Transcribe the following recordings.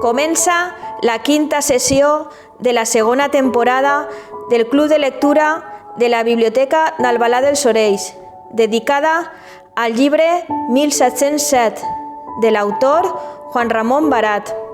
Comença la quinta sessió de la segona temporada del Club de Lectura de la Biblioteca d'Albalà dels Sorells, dedicada al llibre 1707, de l'autor Juan Ramón Barat.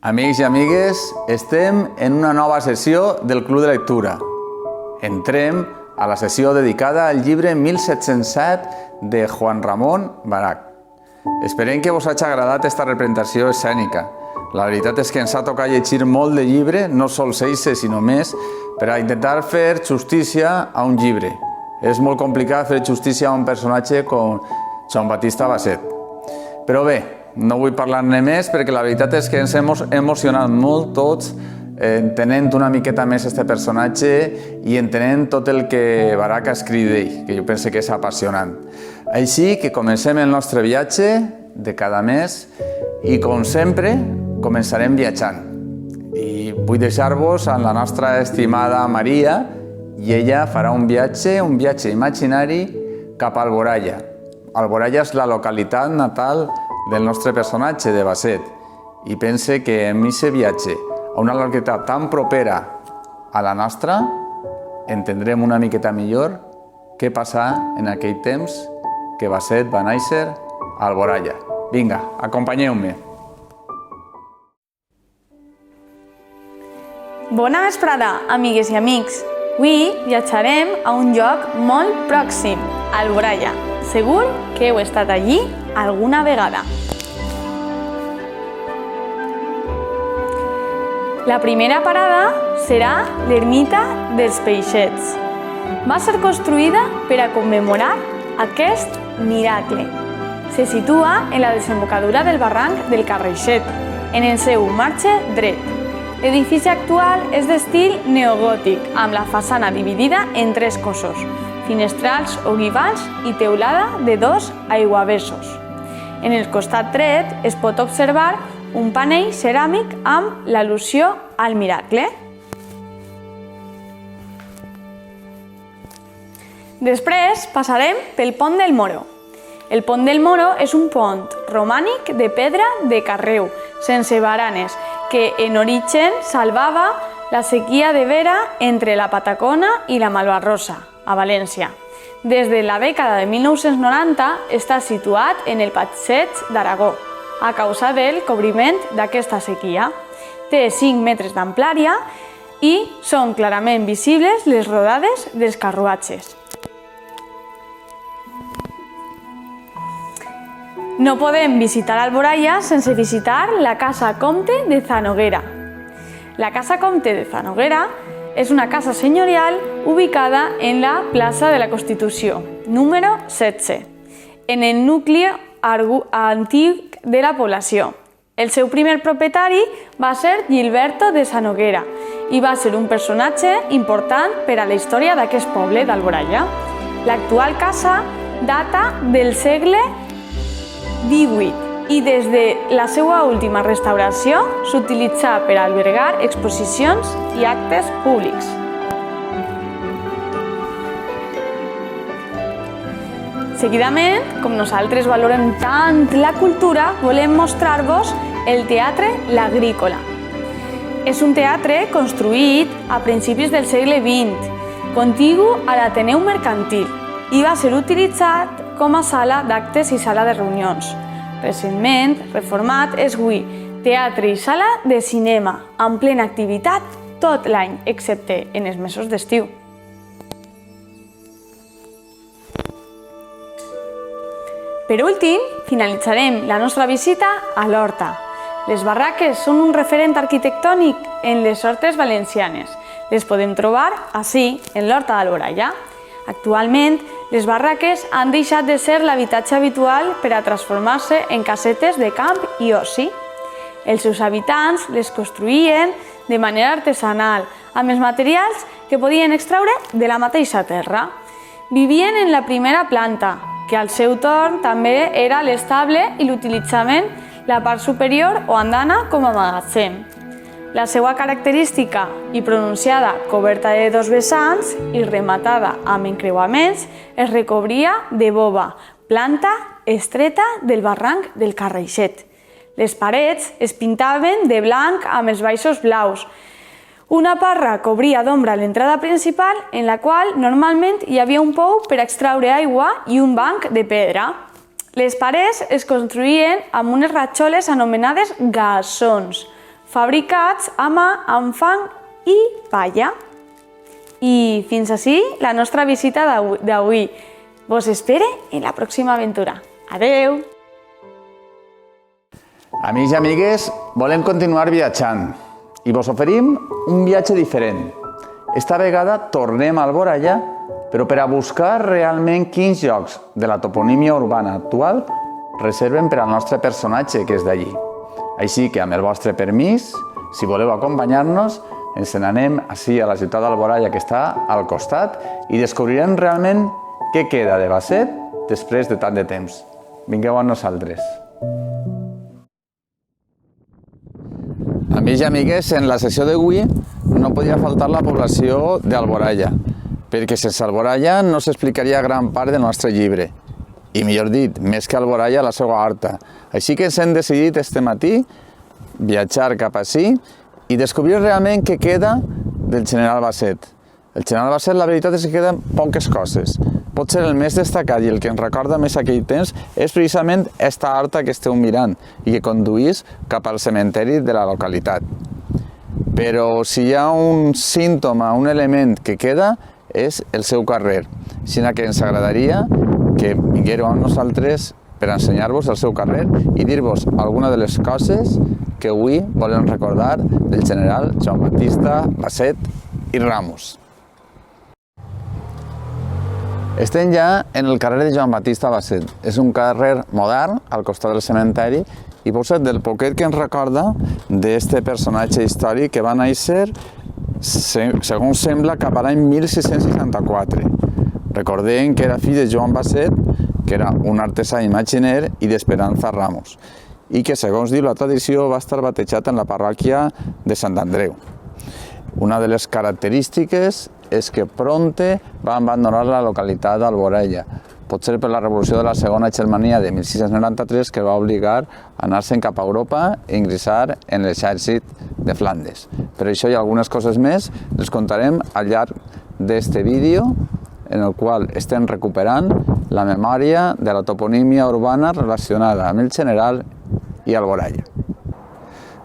Amics i amigues, estem en una nova sessió del Club de Lectura. Entrem a la sessió dedicada al llibre 1707 de Juan Ramón Barach. Esperem que vos hagi agradat aquesta representació escènica. La veritat és que ens ha tocat llegir molt de llibre, no sols eixe, sinó més, per a intentar fer justícia a un llibre. És molt complicat fer justícia a un personatge com Joan Batista Basset. Però bé, no vull parlar-ne més perquè la veritat és que ens hem emocionat molt tots entenent una miqueta més este personatge i entenent tot el que Barach ha escrit d'ell, que jo penso que és apassionant. Així que comencem el nostre viatge de cada mes i, com sempre, començarem viatjant. I vull deixar-vos amb la nostra estimada Maria i ella farà un viatge imaginari cap a Alboraya. Alboraya és la localitat natal del nostre personatge, de Basset, i pense que en aquest viatge a una localitat tan propera a la nostra entendrem una miqueta millor què passà en aquell temps que Basset va néixer a Alboraya. Vinga, acompanyeu-me. Bona vesprada, amigues i amics. Avui viatjarem a un lloc molt pròxim, a Alboraya. Segur que heu estat allí alguna vegada. La primera parada serà l'ermita dels Peixets. Va ser construïda per a commemorar aquest miracle. Se situa en la desembocadura del barranc del Carraixet, en el seu marge dret. L'edifici actual és d'estil neogòtic, amb la façana dividida en 3 cossos, finestrals ogivals i teulada de 2 aiguavessos. En el costat dret es pot observar un panell ceràmic amb l'al·lusió al miracle. Després passarem pel Pont del Moro. El Pont del Moro és un pont romànic de pedra de carreu, sense baranes, que en origen salvava la sequia de vera entre la Patacona i la Malvarrosa, a València. Des de la dècada de 1990 està situat en el Passeig d'Aragó, a causa del cobriment d'aquesta sequia. Té 5 metres d'amplària i són clarament visibles les rodades dels carruatges. No podem visitar Alboraya sense visitar la Casa Comte de Zanoguera. La Casa Comte de Zanoguera és una casa senyorial ubicada en la plaça de la Constitució, número 16, en el nucli antic de la població. El seu primer propietari va ser Gilberto de Zanoguera i va ser un personatge important per a la història d'aquest poble d'Alboraya. L'actual casa data del segle XVIII i des de la seva última restauració s'utilitza per albergar exposicions i actes públics. Seguidament, com nosaltres valorem tant la cultura, volem mostrar-vos el Teatre L'Agrícola. És un teatre construït a principis del segle XX, contigu a l'Ateneu Mercantil, i va ser utilitzat com a sala d'actes i sala de reunions. Recentment, reformat, és avui teatre i sala de cinema, en plena activitat tot l'any, excepte en els mesos d'estiu. Per últim, finalitzarem la nostra visita a l'Horta. Les barraques són un referent arquitectònic en les hortes valencianes. Les podem trobar ací, en l'Horta d'Alboraya. Actualment, les barraques han deixat de ser l'habitatge habitual per a transformar-se en casetes de camp i oci. Els seus habitants les construïen de manera artesanal, amb els materials que podien extraure de la mateixa terra. Vivien en la primera planta, que al seu torn també era l'estable i l'utilitzaven la part superior o andana com a magatzem. La seva característica i pronunciada coberta de 2 vessants i rematada amb encreuaments es recobria de bova, planta estreta del barranc del Carraixet. Les parets es pintaven de blanc amb els baixos blaus. Una parra cobria d'ombra l'entrada principal, en la qual normalment hi havia un pou per extraure aigua i un banc de pedra. Les parets es construïen amb unes ratxoles anomenades gassons, fabricats a mà amb fang i palla. I fins així la nostra visita d'avui. Vos espere en la pròxima aventura. Adeu! Amics i amigues, volem continuar viatjant i vos oferim un viatge diferent. Esta vegada tornem a Alboraya, però per a buscar realment quins llocs de la toponímia urbana actual reserven per al nostre personatge que és d'allí. Així que, amb el vostre permís, si voleu acompanyar-nos, ens n'anem ací a la ciutat d'Alboraya, que està al costat, i descobrirem realment què queda de Basset després de tant de temps. Vingueu amb nosaltres. Amics i amigues, en la sessió d'avui no podia faltar la població d'Alboraya, perquè sense Alboraya no s'explicaria gran part del nostre llibre. I millor dit, més que Alboraya, la seva horta. Així que ens hem decidit este matí viatjar cap ací i descobrir realment què queda del general Basset. El general Basset, la veritat és que queden poques coses. Potser el més destacat i el que ens recorda més aquell temps és precisament esta horta que esteu mirant i que conduís cap al cementeri de la localitat. Però si hi ha un símptoma, un element que queda, és el seu carrer. Així que ens agradaria que vinguéreu amb nosaltres per ensenyar-vos el seu carrer i dir-vos alguna de les coses que avui volem recordar del general Joan Baptista Basset i Ramos. Estem ja en el carrer de Joan Baptista Basset. És un carrer modern al costat del cementeri i pot ser del poquet que ens recorda d'este personatge històric que va néixer, segons sembla, cap a l'any 1664. Recordem que era fill de Joan Basset, que era un artesà imaginer, i d'Esperanza Ramos, i que, segons diu la tradició, va estar batejat en la parròquia de Sant Andreu. Una de les característiques és que prompte va abandonar la localitat d'Alboraya, potser per la revolució de la Segona Germania de 1693, que va obligar a anar-se'n cap a Europa i ingressar en l'exèrcit de Flandes. Per això i algunes coses més les contarem al llarg d'este vídeo, en el qual estem recuperant la memòria de la toponímia urbana relacionada amb el general i Alboraya.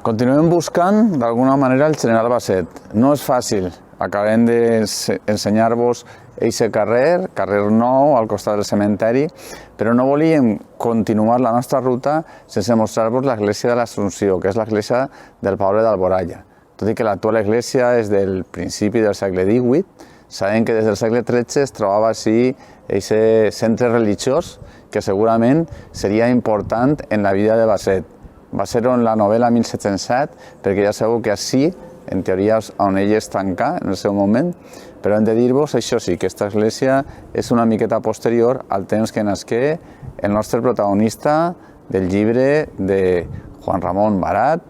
Continuem buscant d'alguna manera el general Basset. No és fàcil. Acabem d'ensenyar-vos aquest carrer nou al costat del cementeri, però no volíem continuar la nostra ruta sense mostrar-vos l'església de l'Assumpció, que és l'església del poble d'Alboraya. Tot i que l'actual església és del principi del segle XVIII, sabem que des del segle XIII es trobava així aquest centre religiós que segurament seria important en la vida de Basset. Va ser-ho en la novel·la 1707, perquè ja sabeu que així, en teoria, on ell es tancà en el seu moment, però hem de dir-vos, això sí, que aquesta església és una miqueta posterior al temps que nasqué el nostre protagonista del llibre de Juan Ramón Barat,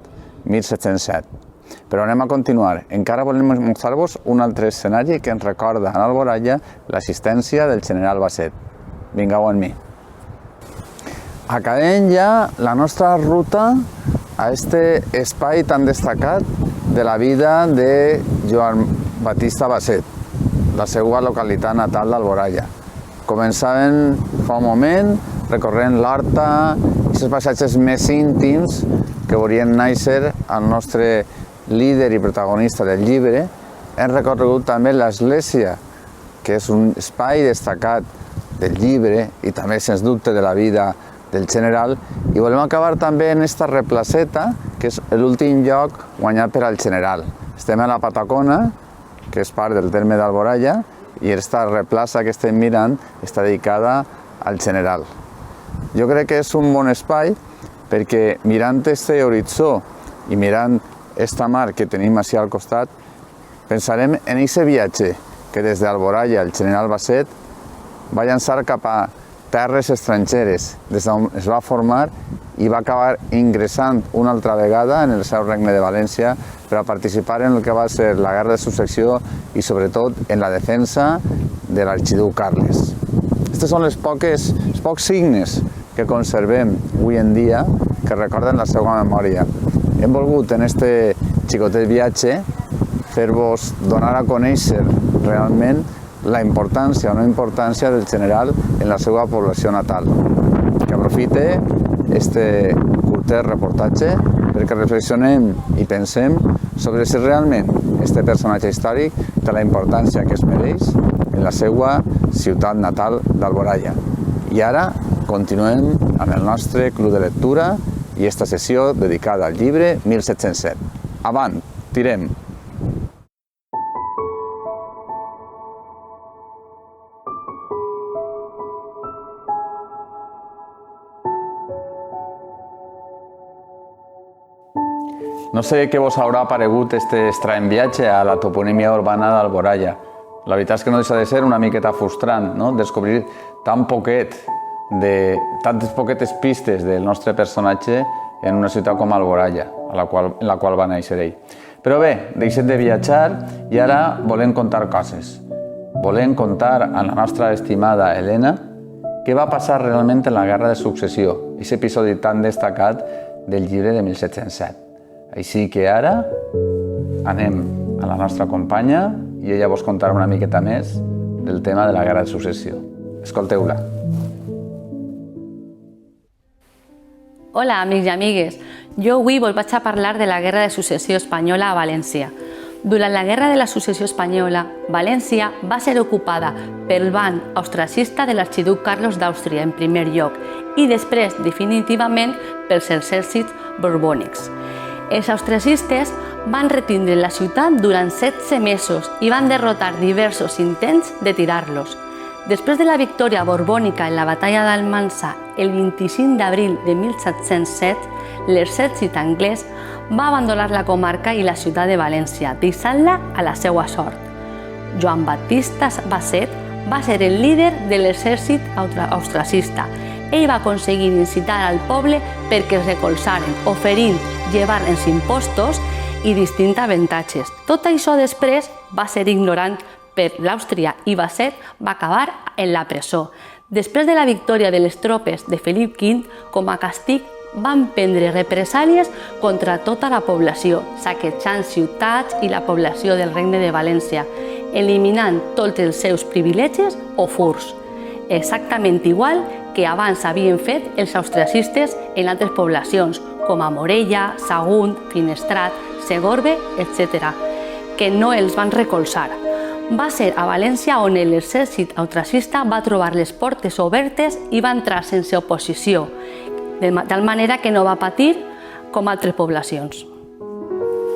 1707. Però anem a continuar. Encara volem mostrar-vos un altre escenari que ens recorda a Alboraya l'assistència del general Basset. Vingueu amb mi. Acabem ja la nostra ruta a este espai tan destacat de la vida de Joan Baptista Basset, la seva localitat natal d'Alboraya. Començàvem fa un moment recorrent l'horta, aquests passatges més íntims que haurien néixer al nostre líder i protagonista del llibre. Hem recorregut també l'església, que és un espai destacat del llibre i també, sens dubte, de la vida del general, i volem acabar també en aquesta replaceta, que és l'últim lloc guanyat per al general. Estem a la Patacona, que és part del terme d'Alboraya, i aquesta replaça que estem mirant està dedicada al general. Jo crec que és un bon espai perquè mirant aquest horitzó i mirant esta mar que tenim així al costat, pensarem en aquest viatge que des d'Alboraya el general Basset va llançar cap a terres estrangeres, des d'on es va formar i va acabar ingressant una altra vegada en el seu regne de València per a participar en el que va ser la guerra de successió i sobretot en la defensa de l'arxiduc Carles. Aquests són els pocs signes que conservem avui en dia que recorden la seva memòria. Hem volgut en este xicotet viatge fer-vos donar a conèixer realment la importància o no importància del general en la seva població natal. Que aprofite este curtet reportatge per perquè reflexionem i pensem sobre si realment aquest personatge històric té la importància que es mereix en la seva ciutat natal d'Alboraya. I ara continuem amb el nostre club de lectura i esta sessió dedicada al llibre 1707. Avant, tirem! No sé què vos haurà paregut este estrany viatge a la toponímia urbana d'Alboraya. La veritat és que no deixa de ser una miqueta frustrant, no? Descobrir tantes poquetes pistes del nostre personatge en una ciutat com Alboraya, en la qual va néixer ell. Però bé, deixem de viatjar i ara volem contar coses. Volem contar a la nostra estimada Helena què va passar realment en la Guerra de Successió, aquest episodi tan destacat del llibre de 1707. Així que ara anem a la nostra companya i ella vos contarà una miqueta més del tema de la Guerra de Successió. Escolteu-la. Hola, amics i amigues. Jo avui vos vaig a parlar de la Guerra de Successió Espanyola a València. Durant la Guerra de la Successió Espanyola, València va ser ocupada pel band austracista de l'arxiduc Carlos d'Àustria en primer lloc i després, definitivament, pels exèrcits borbònics. Els austracistes van retindre la ciutat durant 16 mesos i van derrotar diversos intents de tirar-los. Després de la victòria borbònica en la batalla d'Almansa el 25 d'abril de 1707, l'exèrcit anglès va abandonar la comarca i la ciutat de València, deixant-la a la seva sort. Joan Baptista Basset va ser el líder de l'exèrcit austracista. Ell va aconseguir incitar al poble perquè es recolzaren, oferint llevar els impostos i distints avantatges. Tot això després va ser ignorant per l'Àustria i Basset va acabar en la presó. Després de la victòria de les tropes de Felip V, com a castig, van prendre represàlies contra tota la població, saquejant ciutats i la població del Regne de València, eliminant tots els seus privilegis o furs. Exactament igual que abans havien fet els austracistes en altres poblacions, com a Morella, Sagunt, Finestrat, Segorbe, etc., que no els van recolzar. Va ser a València on l'exèrcit austracista va trobar les portes obertes i va entrar sense oposició, de tal manera que no va patir com altres poblacions.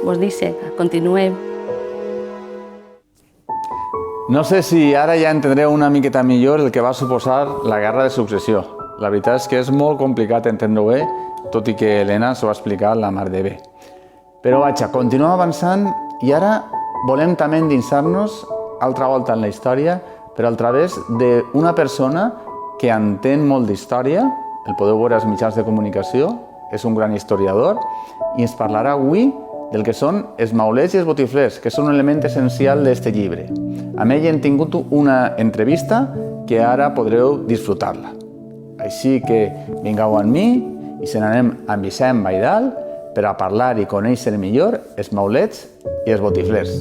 Vos dice, continuem. No sé si ara ja entendreu una miqueta millor el que va suposar la Guerra de Successió. La veritat és que és molt complicat entendre-ho bé, tot i que Helena s'ho va explicar la mar de bé. Però vaja, continuem avançant i ara volem també endinsar-nos altra volta en la història, però a través d'una persona que entén molt d'història, el podeu veure als mitjans de comunicació, és un gran historiador, i ens parlarà avui del que són els maulets i els botiflers, que són un element essencial d'aquest llibre. Amb ell hem tingut una entrevista que ara podreu disfrutar-la. Així que vingueu amb mi i se n'anem amb Vicent Baidal per a parlar i conèixer millor els maulets i els botiflers.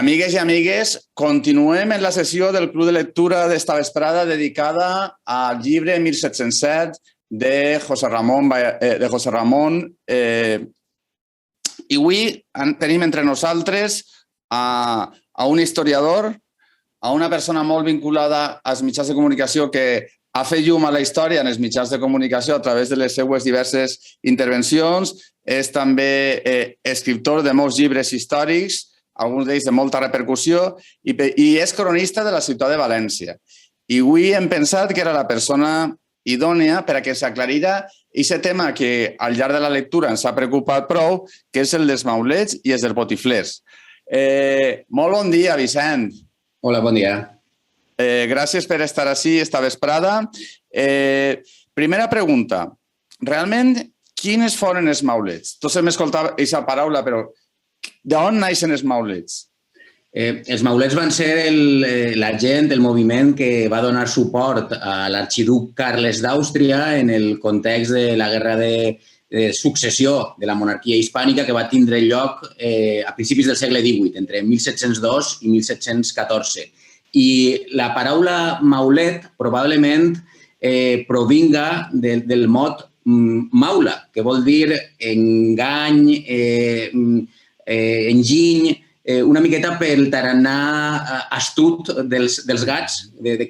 Amigues i amigues, continuem en la sessió del Club de Lectura d'esta vesprada dedicada al llibre 1707 de José Ramón. I avui tenim entre nosaltres a un historiador, a una persona molt vinculada als mitjans de comunicació que ha fet llum a la història en els mitjans de comunicació a través de les seues diverses intervencions. És també escriptor de molts llibres històrics, alguns d'ells de molta repercussió, i és cronista de la ciutat de València. I avui hem pensat que era la persona idònia per a que s'aclarira aquest tema que al llarg de la lectura ens ha preocupat prou, que és el dels maulets i els dels botiflers. Molt bon dia, Vicent. Hola, bon dia. Gràcies per estar així esta vesprada. Primera pregunta. Realment, quines foren els maulets? Tots hem escoltat aquesta paraula, però d'on naixen els maulets? Els maulets van ser la gent, el moviment que va donar suport a l'arxiduc Carles d'Àustria en el context de la guerra de successió de la monarquia hispànica que va tindre lloc a principis del segle XVIII, entre 1702 i 1714. I la paraula maulet probablement provinga del mot maula, que vol dir engany, enginy, una miqueta pel tarannà astut dels gats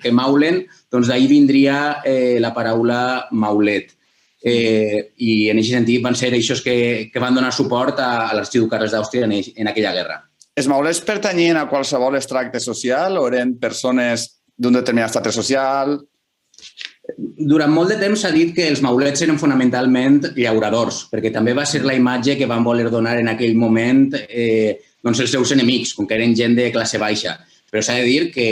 que maulen, doncs d'ahir vindria la paraula maulet. I en aquest sentit van ser eixos que van donar suport a l'arxiduc Carles d'Àustria en aquella guerra. Els maulets pertanyien a qualsevol extracte social o eren persones d'un determinat estatut social? Durant molt de temps s'ha dit que els maulets eren fonamentalment llauradors, perquè també va ser la imatge que van voler donar en aquell moment els seus enemics, com que eren gent de classe baixa. Però s'ha de dir que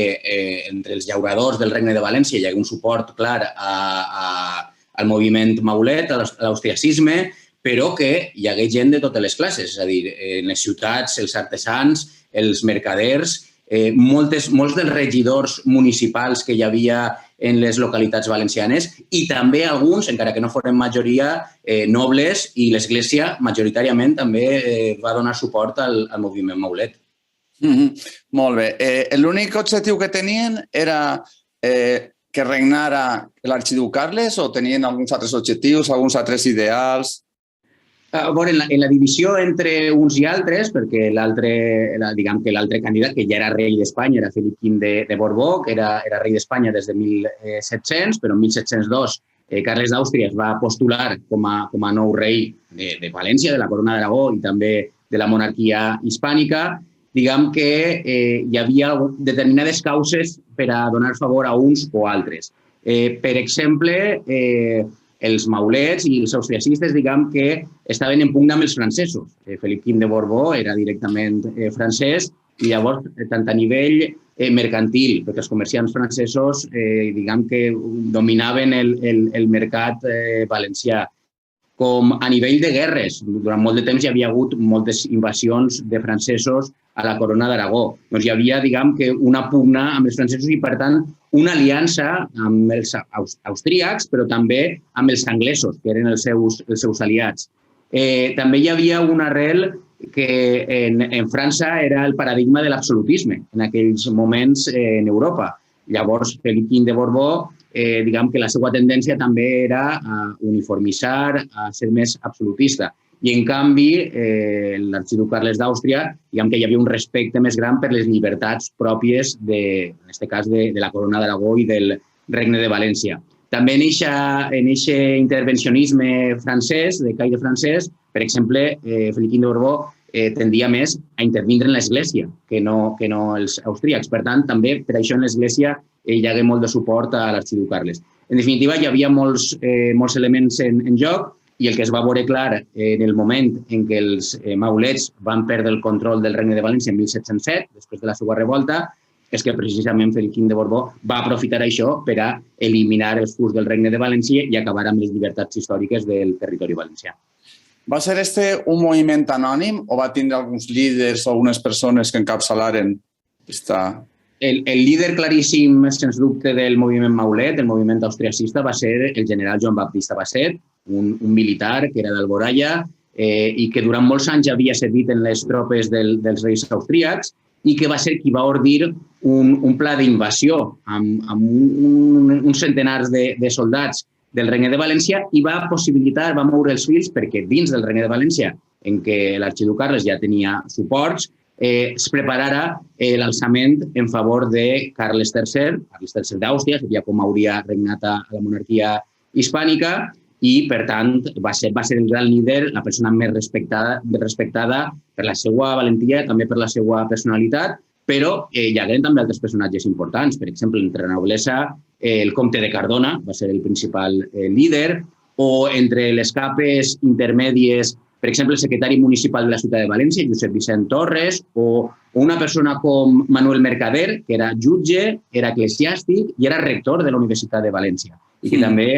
entre els llauradors del Regne de València hi ha un suport clar al moviment maulet, a l'austriacisme, però que hi hagué gent de totes les classes, és a dir, en les ciutats, els artesans, els mercaders, molts dels regidors municipals que hi havia en les localitats valencianes i també alguns, encara que no foren majoria, nobles, i l'Església majoritàriament també va donar suport al moviment maulet. Molt bé. L'únic objectiu que tenien era que regnara l'arxiduc Carles o tenien alguns altres objectius, alguns altres ideals? En la divisió entre uns i altres, perquè l'altre candidat, que ja era rei d'Espanya, era Felip V de Borbó, que era rei d'Espanya des de 1700, però en 1702 Carles d'Àustria es va postular com a nou rei de València, de la Corona d'Aragó i també de la monarquia hispànica. Diguem que hi havia determinades causes per a donar favor a uns o altres. Per exemple, els maulets i els austriacistes, diguem que estaven en pugna amb els francesos. Felip V de Borbó era directament francès i llavors, tant a nivell mercantil, perquè els comerciants francesos, diguem que dominaven el mercat valencià, com a nivell de guerres. Durant molt de temps hi havia hagut moltes invasions de francesos a la Corona d'Aragó. Doncs hi havia, diguem, que una pugna amb els francesos i, per tant, una aliança amb els austríacs, però també amb els anglesos, que eren els seus aliats. També hi havia una arrel que en França era el paradigma de l'absolutisme en aquells moments en Europa. Llavors, Felip V de Borbó, diguem que la seva tendència també era a uniformitzar, a ser més absolutista. I, en canvi, l'arxiduc Carles d'Àustria, diguem que hi havia un respecte més gran per les llibertats pròpies, en aquest cas, de la Corona d'Aragó i del Regne de València. També en aquest intervencionisme francès, de caire francès, per exemple, Felip V de Borbó tendia més a intervindre en l'Església que no els austríacs. Per tant, també per això en l'Església hi hagué molt de suport a l'arxiduc Carles. En definitiva, hi havia molts elements en joc i el que es va veure clar en el moment en què els maulets van perdre el control del Regne de València en 1707, després de la seva revolta, és que precisament Felip V de Borbó va aprofitar això per a eliminar els furs del Regne de València i acabar amb les llibertats històriques del territori valencià. Va ser un moviment anònim o va tindre alguns líders o algunes persones que encapçalaren esta... El líder claríssim, sens dubte, del moviment maulet, del moviment austriacista, va ser el general Joan Baptista Basset, un militar que era d'Alboraya i que durant molts anys havia servit en les tropes dels reis austríacs i que va ser qui va ordir un pla d'invasió amb uns centenars de soldats del Regne de València i va moure els fils perquè dins del Regne de València, en què l'arxiduc Carles ja tenia suports, es preparara l'alçament en favor de Carles III d'Àustria, que ja com hauria regnat a la monarquia hispànica, i, per tant, va ser el gran líder, la persona més respectada per la seva valentia, també per la seva personalitat, però hi hagué també altres personatges importants. Per exemple, entre la noblesa, el comte de Cardona va ser el principal líder, o entre les capes intermèdies, per exemple, el secretari municipal de la ciutat de València, Josep Vicent Torres, o una persona com Manuel Mercader, que era jutge, era eclesiàstic i era rector de la Universitat de València, i que també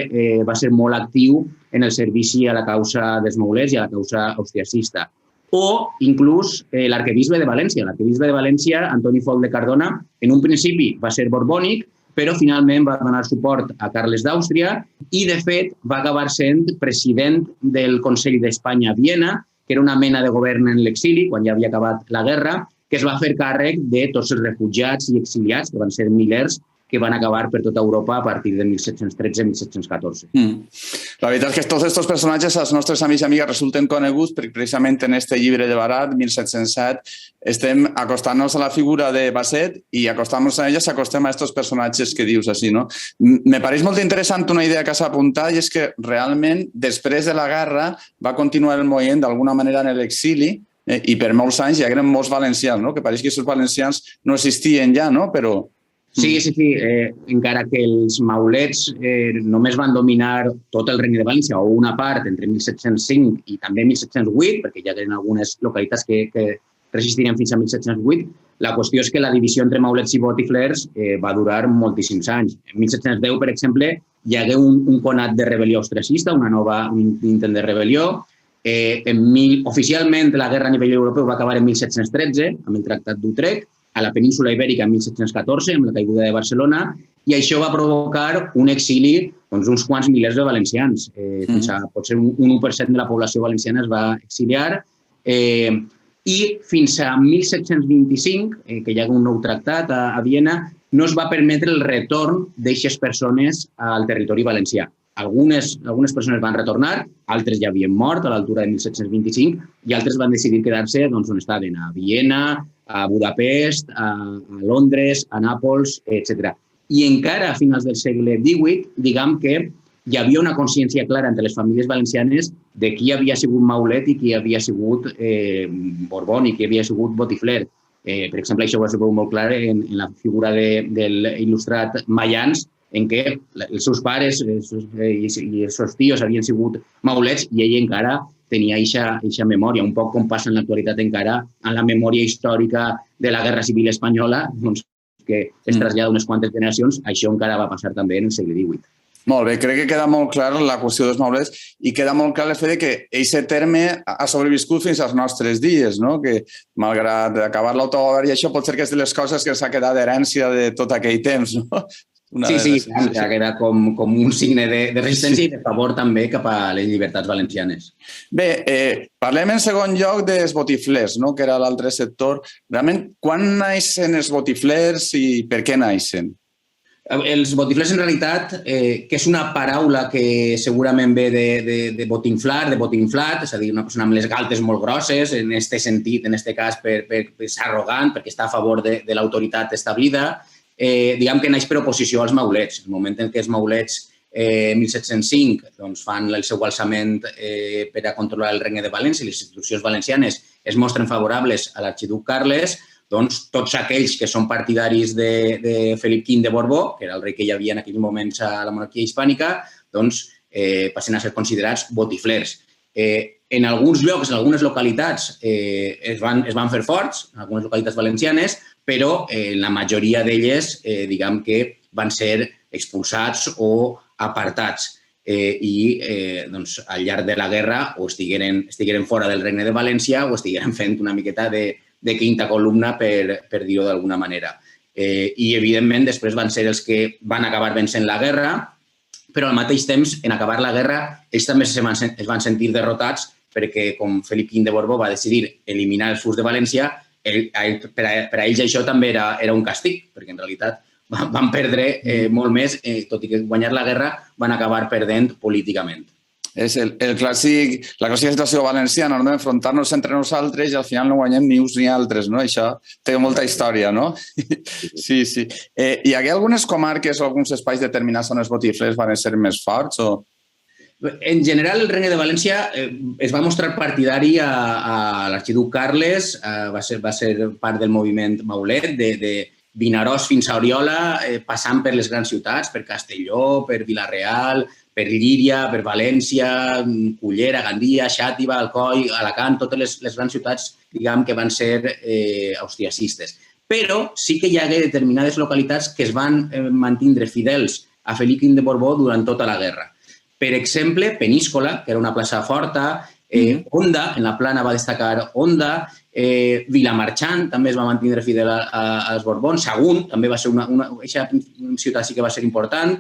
va ser molt actiu en el servici a la causa dels maulets i a la causa austriacista. O inclús l'arquebisbe de València. L'arquebisbe de València, Antoni Folk de Cardona, en un principi va ser borbònic, però finalment va donar suport a Carles d'Àustria i, de fet, va acabar sent president del Consell d'Espanya a Viena, que era una mena de govern en l'exili, quan ja havia acabat la guerra, que es va fer càrrec de tots els refugiats i exiliats, que van ser milers, que van acabar per tota Europa a partir de 1713-1714. La veritat és que tots aquests personatges, els nostres amics i amigues, resulten coneguts perquè precisament en aquest llibre de Barat, 1707, estem acostant-nos a la figura de Basset i acostant-nos a ella s'acostem a aquests personatges que dius així, no? Me pareix molt interessant una idea que s'ha apuntat i és que realment després de la guerra va continuar el moviment d'alguna manera en l'exili i per molts anys hi hagueren molts valencians, no? Que pareix que aquests valencians no existien ja, no? Però... Sí. Encara que els maulets només van dominar tot el Regne de València o una part entre 1705 i també 1708, perquè ja eren algunes localitats que resistiren fins a 1708, la qüestió és que la divisió entre maulets i botiflers va durar moltíssims anys. En 1710, per exemple, hi hagué un conat de rebel·lió austriacista, un intent de rebel·lió. Oficialment, la guerra a nivell europeu va acabar en 1713, amb el Tractat d'Utrecht, a la península Ibèrica en 1714, amb la caiguda de Barcelona, i això va provocar un exili d'uns quants milers de valencians. Fins a potser un 1% de la població valenciana es va exiliar i fins a 1725, que hi ha un nou tractat a Viena, no es va permetre el retorn d'aquestes persones al territori valencià. Algunes persones van retornar, altres ja havien mort a l'altura de 1725 i altres van decidir quedar-se on estaven, a Viena, a Budapest, a Londres, a Nàpols, etc. I encara a finals del segle XVIII, diguem que hi havia una consciència clara entre les famílies valencianes de qui havia sigut maulet i qui havia sigut borbón i qui havia sigut botifler. Per exemple, això ho veu molt clar en la figura de l'il·lustrat Mayans, en què els seus pares i els seus tios havien sigut maulets i ell encara tenia aquesta memòria, un poc com passa en l'actualitat encara en la memòria històrica de la Guerra Civil Espanyola, doncs, que es trasllada unes quantes generacions, això encara va passar també en el segle XVIII. Molt bé, crec que queda molt clar la qüestió dels maulets i queda molt clar el fet que aquest terme ha sobreviscut fins als nostres dies, no? Que malgrat acabar l'autogovern i això pot ser que és de les coses que s'ha quedat d'herència de tot aquell temps, no? Sí, ha quedat com un signe de resistència i de favor també cap a les llibertats valencianes. Bé, parlem en segon lloc dels botiflers, no? Que era l'altre sector. Realment, quan naixen els botiflers i per què naixen? Els botiflers, en realitat, que és una paraula que segurament ve de botinflar, de botinflat, és a dir, una persona amb les galtes molt grosses, en aquest sentit, en aquest cas, per ser arrogant, perquè està a favor de l'autoritat establida, diguem que naix per oposició als maulets. El moment en què els maulets, 1705, doncs, fan el seu alçament per a controlar el Regne de València i les institucions valencianes es mostren favorables a l'arxiduc Carles, doncs tots aquells que són partidaris de Felip V de Borbó, que era el rei que hi havia en aquells moments a la monarquia hispànica, doncs passen a ser considerats botiflers. En alguns llocs, en algunes localitats, es van fer forts, en algunes localitats valencianes, però la majoria d'elles, diguem que van ser expulsats o apartats i al llarg de la guerra o estigueren fora del Regne de València o estigueren fent una miqueta de quinta columna, per dir-ho d'alguna manera. I, evidentment, després van ser els que van acabar vencent la guerra, però al mateix temps, en acabar la guerra, ells també es van sentir derrotats perquè, com Felip V de Borbó va decidir eliminar els furs de València, per a ells això també era un càstig, perquè en realitat van perdre molt més, tot i que guanyar la guerra van acabar perdent políticament. És la clàssica situació valenciana, no? Enfrontar-nos entre nosaltres i al final no guanyem ni uns ni altres, no? Això té molta història, no? Sí. Hi ha algunes comarques o alguns espais determinats on els botiflers van ser més forts? En general, el Regne de València es va mostrar partidari a l'arxiduc Carles, va ser part del moviment maulet, de Vinaròs fins a Oriola, passant per les grans ciutats, per Castelló, per Vila-real, per Llíria, per València, Cullera, Gandia, Xàtiva, Alcoi, Alacant, totes les grans ciutats, diguem, que van ser austriacistes. Però sí que hi hagué determinades localitats que es van mantindre fidels a Felip V de Borbó durant tota la guerra. Per exemple, Peníscola, que era una plaça forta, Onda, en la Plana va destacar Onda, Vilamarxant també es va mantenir fidel als Borbons, Sagunt també va ser una ciutat sí que va ser important,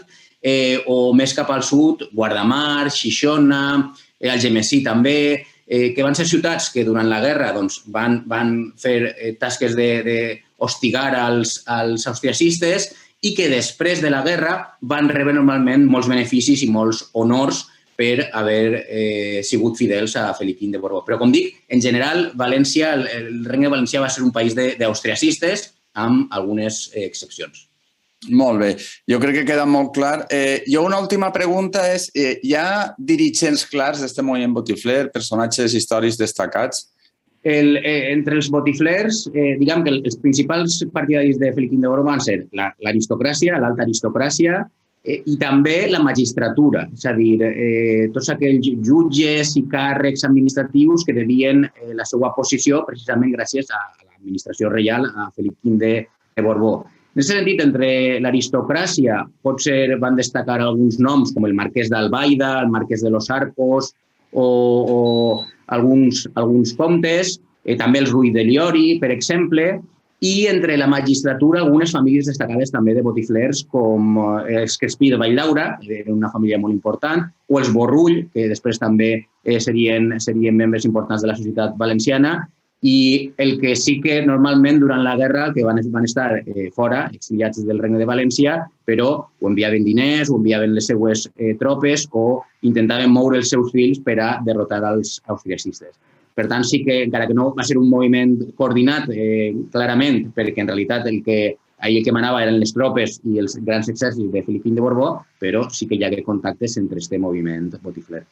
o més cap al sud, Guardamar, Xixona, Algemesí també, que van ser ciutats que durant la guerra van fer tasques d'hostigar als austriacistes i que després de la guerra van rebre normalment molts beneficis i molts honors per haver sigut fidels a Felip V de Borbó. Però, com dic, en general, València, el Regne de València va ser un país d'austriacistes, amb algunes excepcions. Molt bé, jo crec que queda molt clar. Jo una última pregunta és, hi ha dirigents clars d'aquest moviment botifler, personatges històrics destacats? Entre els botiflers, diguem que els principals partidaris de Felip V de Borbó van ser l'aristocràcia, l'alta aristocràcia, i també la magistratura, és a dir, tots aquells jutges i càrrecs administratius que devien la seva posició precisament gràcies a l'administració reial, a Felip V de Borbó. En aquest sentit, entre l'aristocràcia van destacar alguns noms com el marquès d'Albaida, el marquès de los Arcos o alguns comtes, també els Ruiz de Liori, per exemple, i entre la magistratura algunes famílies destacades també de botiflers com els Crespí de Valldaura, era una família molt important, o els Borrull, que després també serien membres importants de la societat valenciana, i el que sí que normalment durant la guerra que van estar fora, exiliats del Regne de València, però o enviaven diners o enviaven les seues tropes o intentaven moure els seus fills per a derrotar els austriacistes. Per tant, sí que, encara que no va ser un moviment coordinat clarament, perquè en realitat el que manava eren les tropes i els grans exèrcits de Felip V de Borbó, però sí que hi hagué contactes entre aquest moviment botifler.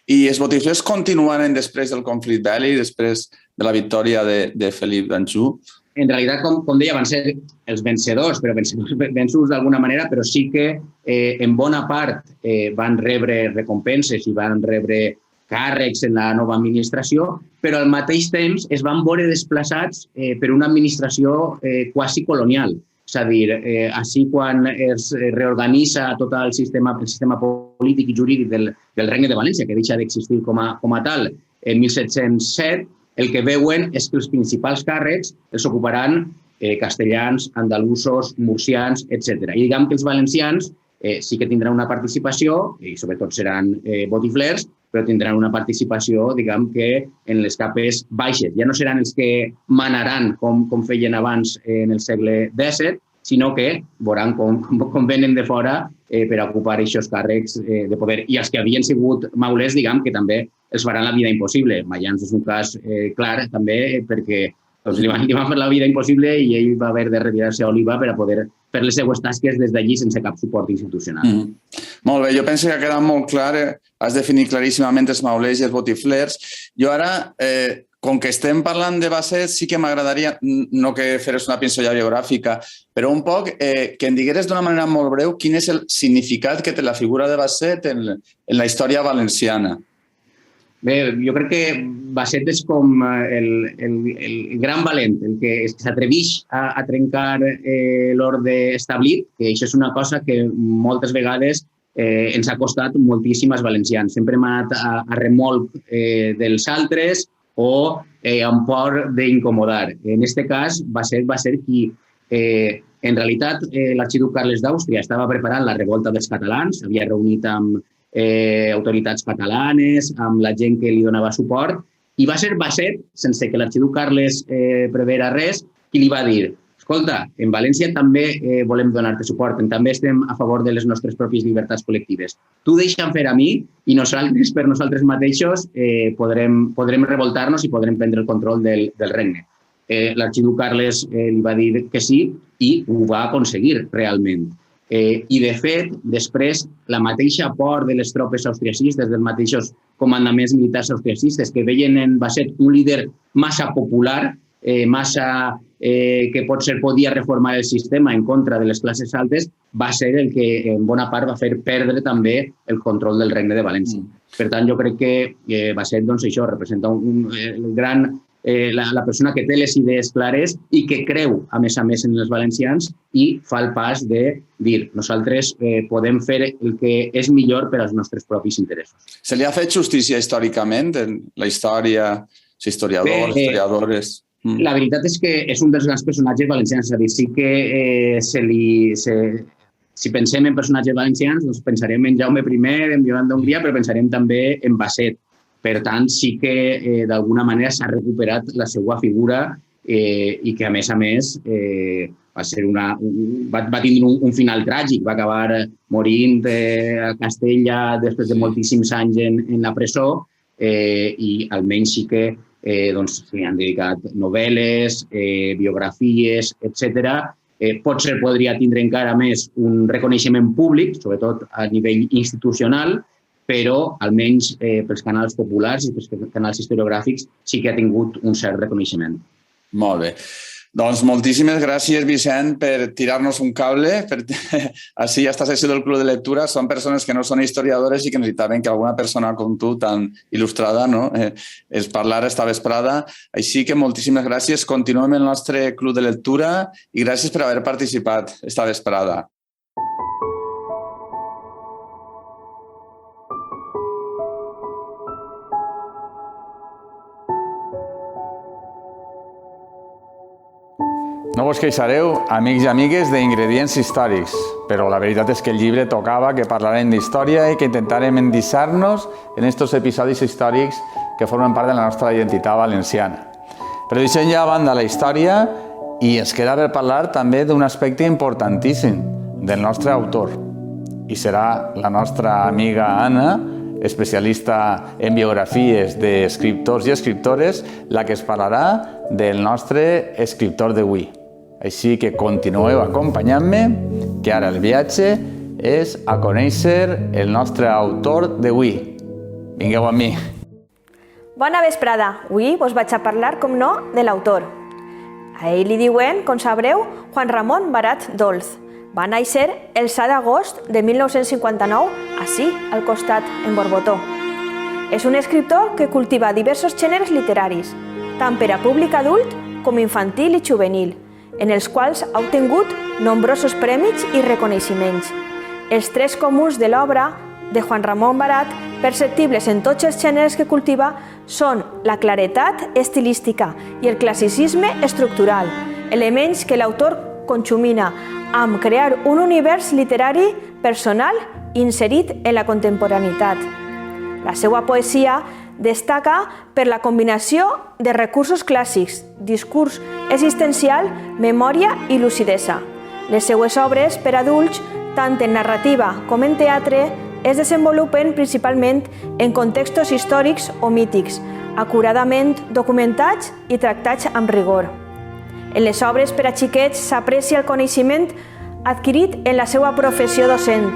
I els botiflers continuaren després del conflicte bèl·lic, després de la victòria de Felip d'Anjou? En realitat, com deia, van ser els vencedors, però vençuts d'alguna manera, però sí que en bona part van rebre recompenses i van rebre càrrecs en la nova administració, però al mateix temps es van veure desplaçats per una administració quasi colonial. És a dir, així quan es reorganitza tot el sistema polític i jurídic del Regne de València, que deixa d'existir com a tal en 1707, el que veuen és que els principals càrrecs els ocuparan castellans, andalusos, murcians, etc. I diguem que els valencians sí que tindran una participació, i sobretot seran botiflers, però tindran una participació, diguem que, en les capes baixes. Ja no seran els que manaran com feien abans en el segle XVII, sinó que veuran com venen de fora per ocupar aquests càrrecs de poder. I els que havien sigut maulers, diguem que també els faran la vida impossible. Mayans és un cas clar també perquè li van fer la vida impossible i ell va haver de retirar-se a Oliva per a poder fer les seues tasques des d'allí sense cap suport institucional. Molt bé, jo penso que ha quedat molt clar, has definit claríssimament els maulers i els botiflers. Jo ara, com que estem parlant de Basset, sí que m'agradaria, no que feres una pinzellada biogràfica, però un poc que em digueres d'una manera molt breu quin és el significat que té la figura de Basset en la història valenciana. Bé, jo crec que Basset és com el gran valent, el que s'atreveix a trencar l'ordre establit, que això és una cosa que moltes vegades ens ha costat moltíssim als valencians. Sempre hem anat a remolc dels altres o amb por d'incomodar. En aquest cas, Basset va ser qui, en realitat, l'arxiduc Carles d'Àustria estava preparant la revolta dels catalans, havia reunit amb autoritats catalanes, amb la gent que li donava suport, i va ser Basset, sense que l'arxiduc Carles prevera res, qui li va dir: escolta, en València també volem donar-te suport, també estem a favor de les nostres pròpies llibertats col·lectives. Tu deixa'm fer a mi i nosaltres, per nosaltres mateixos, podrem revoltar-nos i podrem prendre el control del regne. L'arxiduc Carles li va dir que sí i ho va aconseguir realment. I, de fet, després, la mateixa por de les tropes austriacistes, dels mateixos comandaments militars austriacistes, que veien en Basset un líder massa popular, que potser podia reformar el sistema en contra de les classes altes, va ser el que en bona part va fer perdre també el control del Regne de València. Per tant, jo crec que Basset, doncs, això representa el gran la persona que té les idees clares i que creu, a més, en els valencians i fa el pas de dir nosaltres podem fer el que és millor per als nostres propis interessos. Se li ha fet justícia històricament en la història, els historiadors, historiadores? La veritat és que és un dels grans personatges valencians, és a dir, sí que si pensem en personatges valencians, doncs pensarem en Jaume I, en Violant d'Hongria, però pensarem també en Basset. Per tant, sí que d'alguna manera s'ha recuperat la seva figura i que, a més, va tindre un final tràgic. Va acabar morint a Castella després de moltíssims anys en la presó i almenys sí que s'hi han dedicat novel·les, biografies, etc. Potser podria tindre encara més un reconeixement públic, sobretot a nivell institucional, però almenys pels canals populars i pels canals historiogràfics sí que ha tingut un cert reconeixement. Molt bé. Doncs moltíssimes gràcies, Vicent, per tirar-nos un cable. Així, esta sessió del Club de Lectura són persones que no són historiadores i que necessitaven que alguna persona com tu, tan il·lustrada, es parlara esta vesprada. Així que moltíssimes gràcies. Continuem el nostre Club de Lectura i gràcies per haver participat esta vesprada. No vos queixareu, amics i amigues, d'ingredients històrics, però la veritat és que el llibre tocava que parlarem d'història i que intentarem endissar-nos en aquests episodis històrics que formen part de la nostra identitat valenciana. Però deixem ja a banda la història i ens queda per parlar també d'un aspecte importantíssim del nostre autor. I serà la nostra amiga Anna, especialista en biografies d'escriptors i escriptores, la que es parlarà del nostre escriptor d'avui. Així que continueu acompanyant-me, que ara el viatge és a conèixer el nostre autor d'avui. Vingueu amb mi. Bona vesprada. Avui vos vaig a parlar, com no, de l'autor. A ell li diuen, com sabreu, Juan Ramón Barat Dolz. Va néixer el 7 d'agost de 1959, ací, al costat, en Borbotó. És un escriptor que cultiva diversos gèneres literaris, tant per a públic adult com infantil i juvenil, en els quals ha obtingut nombrosos premis i reconeixements. Els trets comuns de l'obra de Juan Ramón Barat, perceptibles en tots els gèneres que cultiva, són la claretat estilística i el classicisme estructural, elements que l'autor conjumina amb crear un univers literari personal inserit en la contemporaneitat. La seva poesia destaca per la combinació de recursos clàssics, discurs existencial, memòria i lucidesa. Les seues obres per adults, tant en narrativa com en teatre, es desenvolupen principalment en contextos històrics o mítics, acuradament documentats i tractats amb rigor. En les obres per a xiquets s'aprecia el coneixement adquirit en la seva professió docent,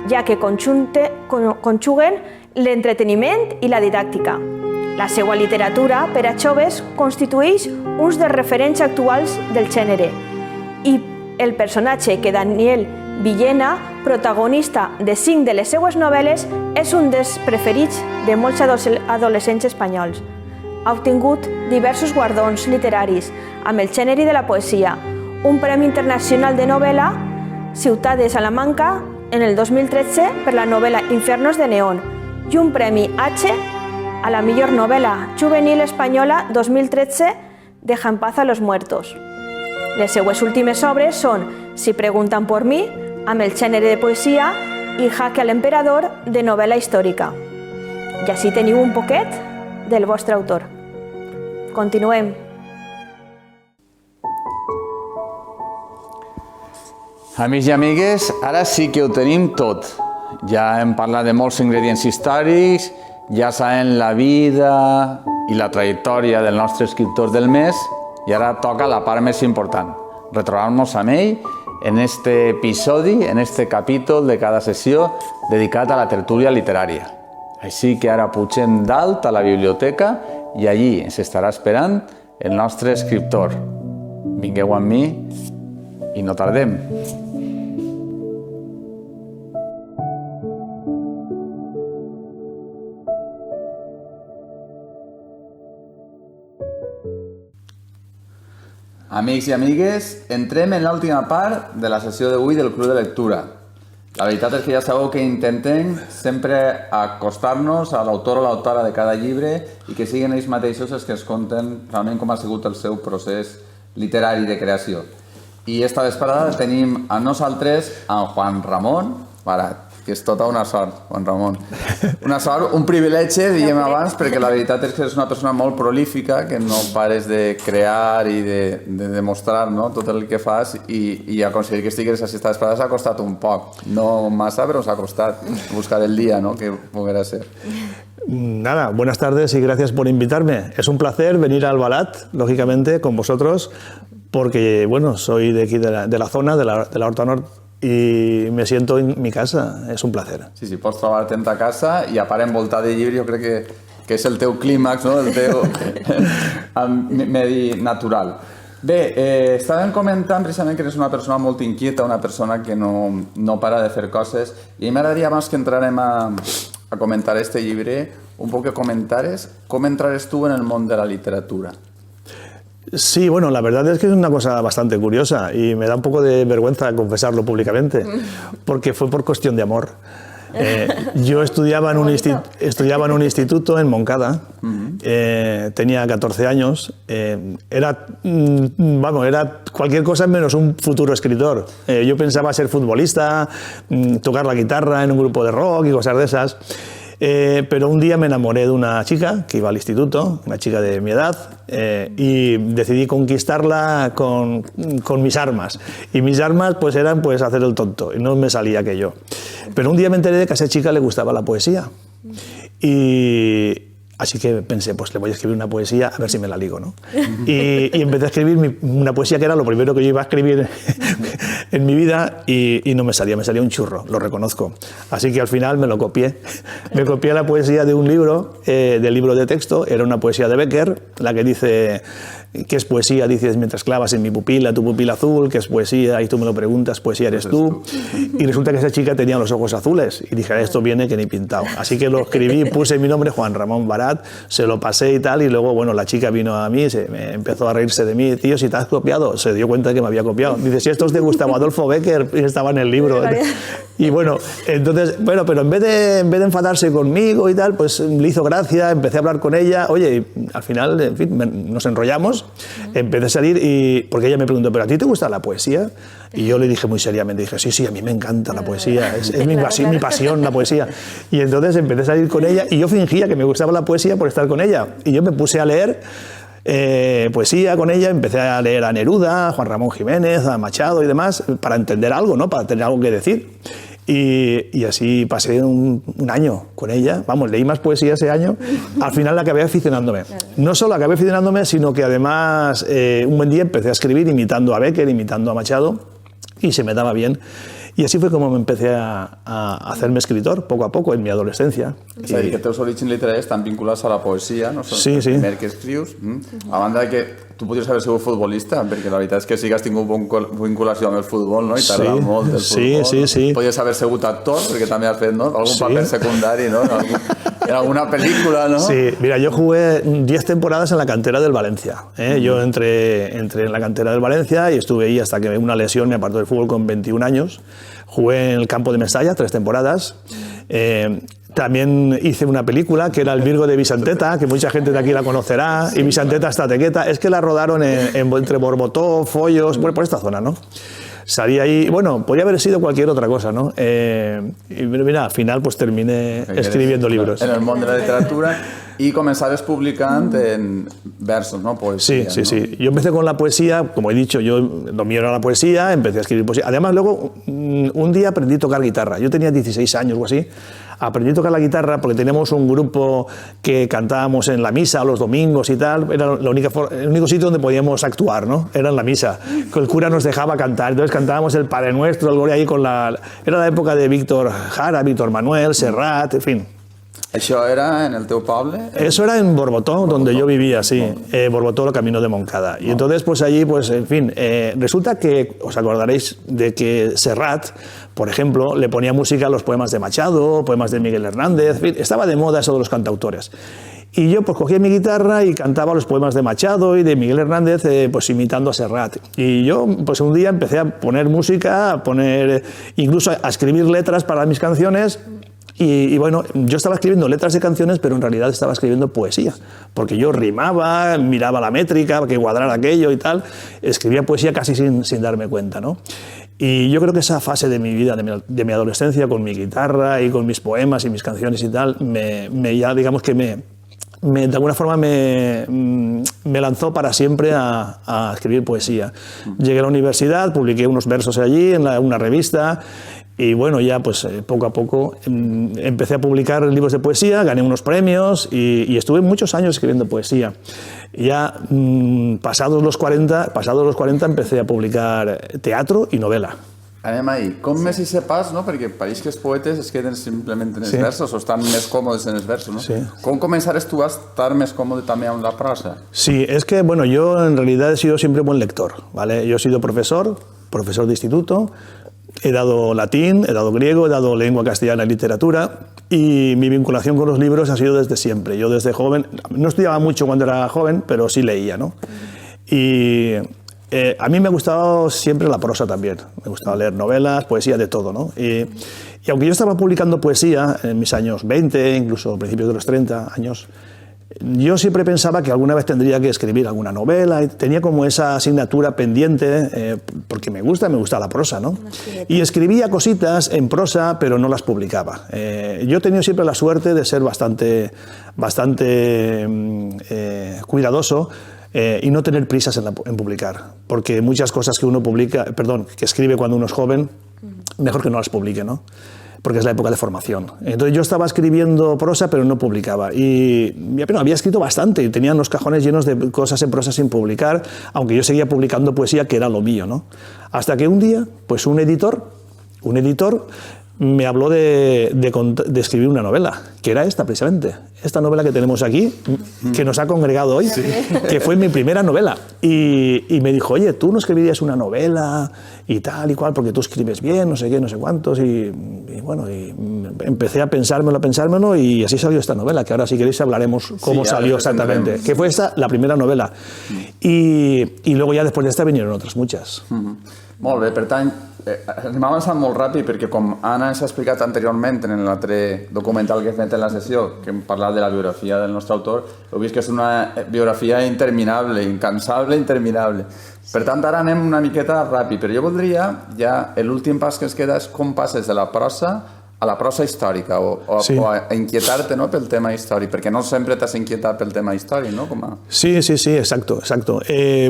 ja que conjuguen l'entreteniment i la didàctica. La seva literatura per a joves constitueix uns dels referents actuals del gènere i el personatge que Daniel Villena, protagonista de 5 de les seues novel·les, és un dels preferits de molts adolescents espanyols. Ha obtingut diversos guardons literaris amb el gènere de la poesia, un Premi Internacional de Novel·la, Ciutat de Salamanca, en el 2013 per la novel·la Infiernos de Neón, i un Premi H a la millor novel·la juvenil espanyola 2013 Deja en paz a los muertos. Les seues últimes obres són Si preguntan por mí, amb el gènere de poesia, i Jaque al emperador, de novel·la històrica. I així teniu un poquet del vostre autor. Continuem. Amics i amigues, ara sí que ho tenim tot. Ja hem parlat de molts ingredients històrics, ja sabem la vida i la trajectòria del nostre escriptor del mes i ara toca la part més important, retrobar-nos amb ell en este episodi, en este capítol de cada sessió dedicat a la tertúlia literària. Així que ara pugem dalt a la biblioteca i allí ens estarà esperant el nostre escriptor. Vingueu amb mi i no tardem. Amics i amigues, entrem en l'última part de la sessió d'avui del Club de Lectura. La veritat és que ja sabeu que intentem sempre acostar-nos a l'autor o l'autora de cada llibre i que siguin ells mateixos els que ens conten realment com ha sigut el seu procés literari de creació. I esta vesprada tenim a nosaltres en Juan Ramon Barat, que és tota una sort, Juan Ramon. Una sort, un privilegi, diguem abans, perquè la veritat és que és una persona molt prolífica, que no pares de crear i de demostrar, no?, tot el que fas, i aconseguir que estigués així esta vesprada s'ha costat un poc. No massa, però s'ha costat buscar el día, ¿no?, que pudiera ser. Nada, buenas tardes y gracias por invitarme. Es un placer venir a Albalat, lógicamente, con vosotros, porque, bueno, soy de aquí, de la zona, de la Horta Nord, i me siento en mi casa, és un placer. Sí, sí, pots trobar-te a casa i a part envoltat de llibres, jo crec que és el teu clímax, no?, el teu medi natural. Bé, estàvem comentant precisament que eres una persona molt inquieta, una persona que no para de fer coses, i m'agradaria, abans que entrarem a comentar este llibre, un poc que comentares com entrares tu en el món de la literatura. Sí, bueno, la verdad es que es una cosa bastante curiosa y me da un poco de vergüenza confesarlo públicamente, porque fue por cuestión de amor. Yo estudiaba en un instituto en Moncada, tenía 14 años, era cualquier cosa menos un futuro escritor. Yo pensaba ser futbolista, tocar la guitarra en un grupo de rock y cosas de esas. Pero un día me enamoré de una chica que iba al instituto, una chica de mi edad, y decidí conquistarla con mis armas. Y mis armas pues eran pues hacer el tonto, y no me salía aquello. Pero un día me enteré de que a esa chica le gustaba la poesía. Así que pensé, pues le voy a escribir una poesía a ver si me la ligo, ¿no? Y empecé a escribir una poesía que era lo primero que yo iba a escribir en mi vida y no me salía un churro, lo reconozco. Así que al final me lo copié. Me copié la poesía de un libro, del libro de texto, era una poesía de Becker, la que dice, ¿qué es poesía? Dices, mientras clavas en mi pupila, tu pupila azul, ¿qué es poesía? Y tú me lo preguntas, poesía eres tú. Y resulta que esa chica tenía los ojos azules y dije, esto viene que ni pintado. Así que lo escribí, puse mi nombre, Juan Ramón Barat, se lo pasé y tal, y luego, bueno, la chica vino a mí, me empezó a reírse de mí, tío, si te has copiado, se dio cuenta de que me había copiado. Dice, si esto es de Gustavo Adolfo Becker, y estaba en el libro. Y bueno, entonces, bueno, pero en vez de enfadarse conmigo y tal, pues le hizo gracia, empecé a hablar con ella, oye, y al final, en fin, nos enrollamos, empecé a salir, porque ella me preguntó, ¿pero a ti te gusta la poesía? Y yo le dije muy seriamente, dije, sí, a mí me encanta la poesía, es mi pasión la poesía. Y entonces empecé a salir con ella y yo fingía que me gustaba la poesía por estar con ella. Y yo me puse a leer poesía con ella, empecé a leer a Neruda, a Juan Ramón Jiménez, a Machado y demás, para entender algo, ¿no?, para tener algo que decir. Y así pasé un año con ella, vamos, leí más poesía ese año, al final acabé aficionándome. No solo acabé aficionándome, sino que además un buen día empecé a escribir imitando a Becker, imitando a Machado, y se me daba bien. Y así fue como me empecé a hacerme escritor, poco a poco, en mi adolescencia. És a dir, que els teus orígens literaris estan vinculats a la poesia, no? Sí, sí. El primer que escrius. A banda de que tu podries haver sigut futbolista, perquè la veritat és que sí que has tingut vinculació amb el futbol, no? I t'ha agradat molt el futbol. Sí. Podries haver sigut actor, perquè també has fet, ¿no?, algun paper secundari, ¿no?, en alguna película, ¿no? Sí, mira, yo jugué 10 temporadas en la cantera del Valencia. Yo entré en la cantera del Valencia y estuve ahí hasta que una lesión me apartó del fútbol con 21 años. Jugué en el campo de Mestalla 3 temporadas. También hice una película que era El Virgo de Vicenteta, que mucha gente de aquí la conocerá, y Vicenteta está tequeta. Es que la rodaron entre Borbotó, Follos, bueno, por esta zona, ¿no? Salí ahí, bueno, podría haber sido cualquier otra cosa, ¿no? Y mira, al final pues terminé escribiendo libros. En el món de la literatura y comenzares publicant en versos, ¿no? Poesía, sí. ¿no? Yo empecé con la poesía, como he dicho, yo lo mío era la poesía, empecé a escribir poesía. Además, luego, un día aprendí a tocar guitarra. Yo tenía 16 años o así. Aprendí a tocar la guitarra porque teníamos un grupo que cantábamos en la misa los domingos y tal. Era el único sitio donde podíamos actuar, ¿no? Era en la misa. El cura nos dejaba cantar. Entonces cantábamos el Padre Nuestro, el Gloria ahí con la... Era la época de Víctor Jara, Víctor Manuel, Serrat, en fin. ¿Això era en el teu poble? Eso era en Borbotó, donde yo vivía, sí. Borbotó, el camino de Moncada. Y entonces, pues allí, pues en fin, resulta que, os acordaréis de que Serrat, por ejemplo, le ponía música a los poemas de Machado, poemas de Miguel Hernández, en fin, estaba de moda eso de los cantautores. Y yo pues cogía mi guitarra y cantaba los poemas de Machado y de Miguel Hernández, pues imitando a Serrat. Y yo pues un día empecé a poner música, incluso a escribir letras para mis canciones. Y bueno, yo estaba escribiendo letras de canciones, pero en realidad estaba escribiendo poesía, porque yo rimaba, miraba la métrica, que cuadrara aquello y tal, escribía poesía casi sin darme cuenta, ¿no? Y yo creo que esa fase de mi vida, de mi adolescencia, con mi guitarra y con mis poemas y mis canciones y tal, ya digamos que de alguna forma me lanzó para siempre a escribir poesía. Llegué a la universidad, publiqué unos versos allí en una revista. Y bueno, ya pues poco a poco empecé a publicar libros de poesía, gané unos premios y estuve muchos años escribiendo poesía. Ya pasados los 40 empecé a publicar teatro y novela. Anem ahí. Com més hi sé pas, no? Perquè pareix que els poetes es queden simplement en els versos o estan més còmodes en els versos, no? Sí. Com començares tu a estar més còmode també amb la prosa? Sí, es que bueno, yo en realidad he sido siempre buen lector, ¿vale? Yo he sido profesor de instituto. He dado latín, he dado griego, he dado lengua castellana y literatura y mi vinculación con los libros ha sido desde siempre. Yo desde joven, no estudiaba mucho cuando era joven, pero sí leía, ¿no? Y a mí me ha gustado siempre la prosa también. Me gustaba leer novelas, poesía, de todo, ¿no? Y aunque yo estaba publicando poesía en mis años 20, incluso a principios de los 30 años, yo siempre pensaba que alguna vez tendría que escribir alguna novela y tenía como esa asignatura pendiente porque me gusta la prosa, ¿no? Y escribía cositas en prosa, pero no las publicaba. Yo he tenido siempre la suerte de ser bastante cuidadoso y no tener prisas en publicar, porque muchas cosas que escribe cuando uno es joven, mejor que no las publique, ¿no? Porque es la época de formación. Entonces yo estaba escribiendo prosa, pero no publicaba. Y bueno, había escrito bastante y tenía los cajones llenos de cosas en prosa sin publicar, aunque yo seguía publicando poesía, que era lo mío, ¿no? Hasta que un día, pues un editor me habló de escribir una novela, que era esta precisamente, esta novela que tenemos aquí, que nos ha congregado hoy, que fue mi primera novela. Y me dijo, oye, ¿tú no escribirías una novela y tal y cual, porque tú escribes bien, no sé qué, no sé cuántos? Y bueno, y empecé a pensármelo y así salió esta novela, que ahora si queréis hablaremos cómo salió exactamente, que fue esta la primera novela. Y luego ya después de esta vinieron otras muchas. Molt bé, per tant, anem avançant molt ràpid perquè com Anna ens ha explicat anteriorment en l'altre documental que he fet en la sessió, que hem parlat de la biografia del nostre autor, heu vist que és una biografia interminable, incansable, interminable. Per tant, ara anem una miqueta ràpid, però jo voldria, ja l'últim pas que ens queda és com passes de la prosa a la prosa històrica o a inquietar-te, no, pel tema històric, perquè no sempre t'has inquietat pel tema històric, ¿no? Sí, exacto.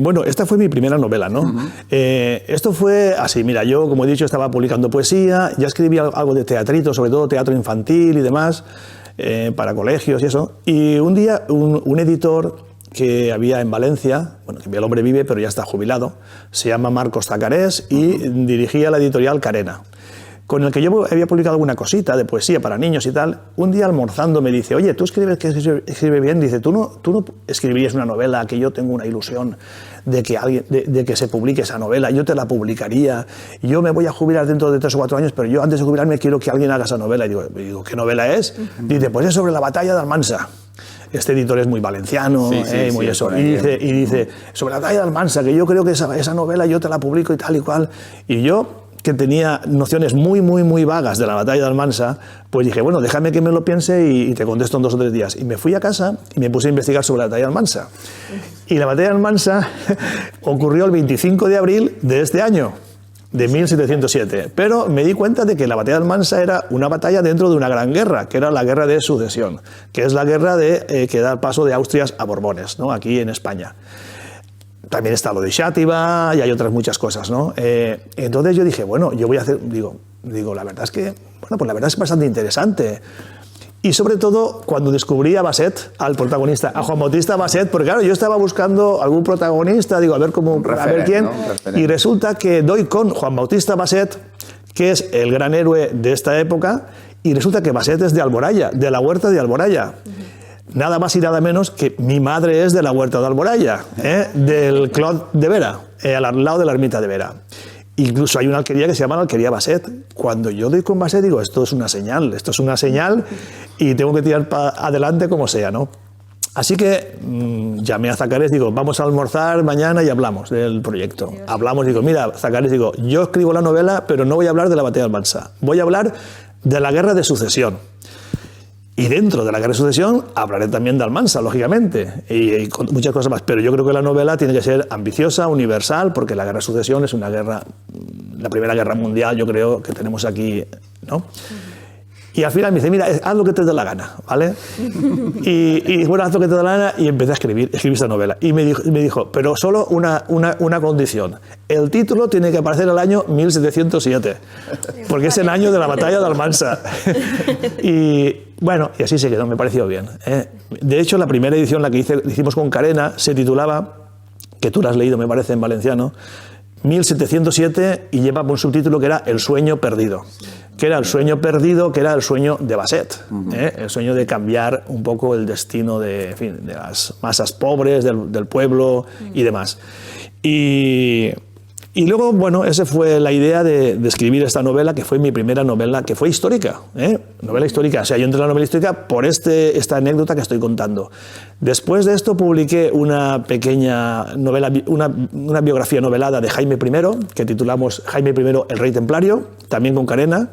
Bueno, esta fue mi primera novela, ¿no? Esto fue así, mira, yo, como he dicho, estaba publicando poesía, ya escribía algo de teatrito, sobre todo teatro infantil y demás, para colegios y eso, y un día un editor que había en Valencia, bueno, que el hombre vive, pero ya está jubilado, se llama Marcos Zacarés y dirigía la editorial Carena, con el que yo había publicado alguna cosita de poesía para niños y tal. Un día almorzando me dice, oye, tú escribes bien, dice, ¿tú no escribirías una novela, que yo tengo una ilusión de que se publique esa novela, yo te la publicaría, yo me voy a jubilar dentro de 3 o 4 años, pero yo antes de jubilarme quiero que alguien haga esa novela? Y digo, ¿qué novela es? Dice, pues es sobre la batalla de Almansa. Este editor es muy valenciano, muy eso. Y dice, sobre la batalla de Almansa, que yo creo que esa novela yo te la publico y tal y cual. Y yo, que tenía nociones muy vagas de la batalla de Almansa, pues dije, bueno, déjame que me lo piense y te contesto en 2 o 3 días. Y me fui a casa y me puse a investigar sobre la batalla de Almansa. Y la batalla de Almansa ocurrió el 25 de abril de este año, de 1707. Pero me di cuenta de que la batalla de Almansa era una batalla dentro de una gran guerra, que era la guerra de sucesión, que es la guerra que da paso de Austrias a Borbones, ¿no? Aquí en España. También está lo de Xàtiva y hay otras muchas cosas, ¿no? Entonces yo dije, bueno, yo voy a hacer, digo, la verdad es que, bueno, pues la verdad es bastante interesante. Y sobre todo cuando descubrí a Basset, al protagonista, a Juan Bautista Basset, porque claro, yo estaba buscando algún protagonista, digo, a ver quién, ¿no? Y resulta que doy con Juan Bautista Basset, que es el gran héroe de esta época, y resulta que Basset es de Alboraya, de la huerta de Alboraya. Nada más y nada menos que mi madre es de la huerta de Alboraya, del Clot de Vera, al lado de la ermita de Vera. Incluso hay una alquería que se llama la alquería Basset. Cuando yo doy con Basset digo, esto es una señal y tengo que tirar para adelante como sea, ¿no? Así que llamé a Zacarías, digo, vamos a almorzar mañana y hablamos del proyecto. Hablamos, digo, mira, Zacarías, digo, yo escribo la novela, pero no voy a hablar de la batalla de Almansa, voy a hablar de la guerra de sucesión. Y dentro de la guerra de sucesión hablaré también de Almansa, lógicamente, y con muchas cosas más. Pero yo creo que la novela tiene que ser ambiciosa, universal, porque la guerra de sucesión es una guerra, la primera guerra mundial, yo creo, que tenemos aquí, ¿no? Y al final me dice, mira, haz lo que te dé la gana, ¿vale? Y bueno, haz lo que te dé la gana, y empecé a escribir esta novela. Y me dijo, pero solo una condición. El título tiene que aparecer el año 1707, porque es el año de la batalla de Almansa. Y bueno, y así se quedó, me pareció bien. De hecho, la primera edición, la que hicimos con Carena, se titulaba, que tú la has leído, me parece, en valenciano, 1707, y lleva un subtítulo que era El sueño perdido. Que era el sueño perdido, que era el sueño de Basset, el sueño de cambiar un poco el destino de, en fin, de las masas pobres, del pueblo y demás. Y luego, bueno, esa fue la idea de escribir esta novela, que fue mi primera novela, que fue histórica, novela histórica. O sea, yo entré en la novela histórica por esta anécdota que estoy contando. Después de esto publiqué una pequeña novela, una biografía novelada de Jaime I, que titulamos Jaime I, el rey templario, también con Carena.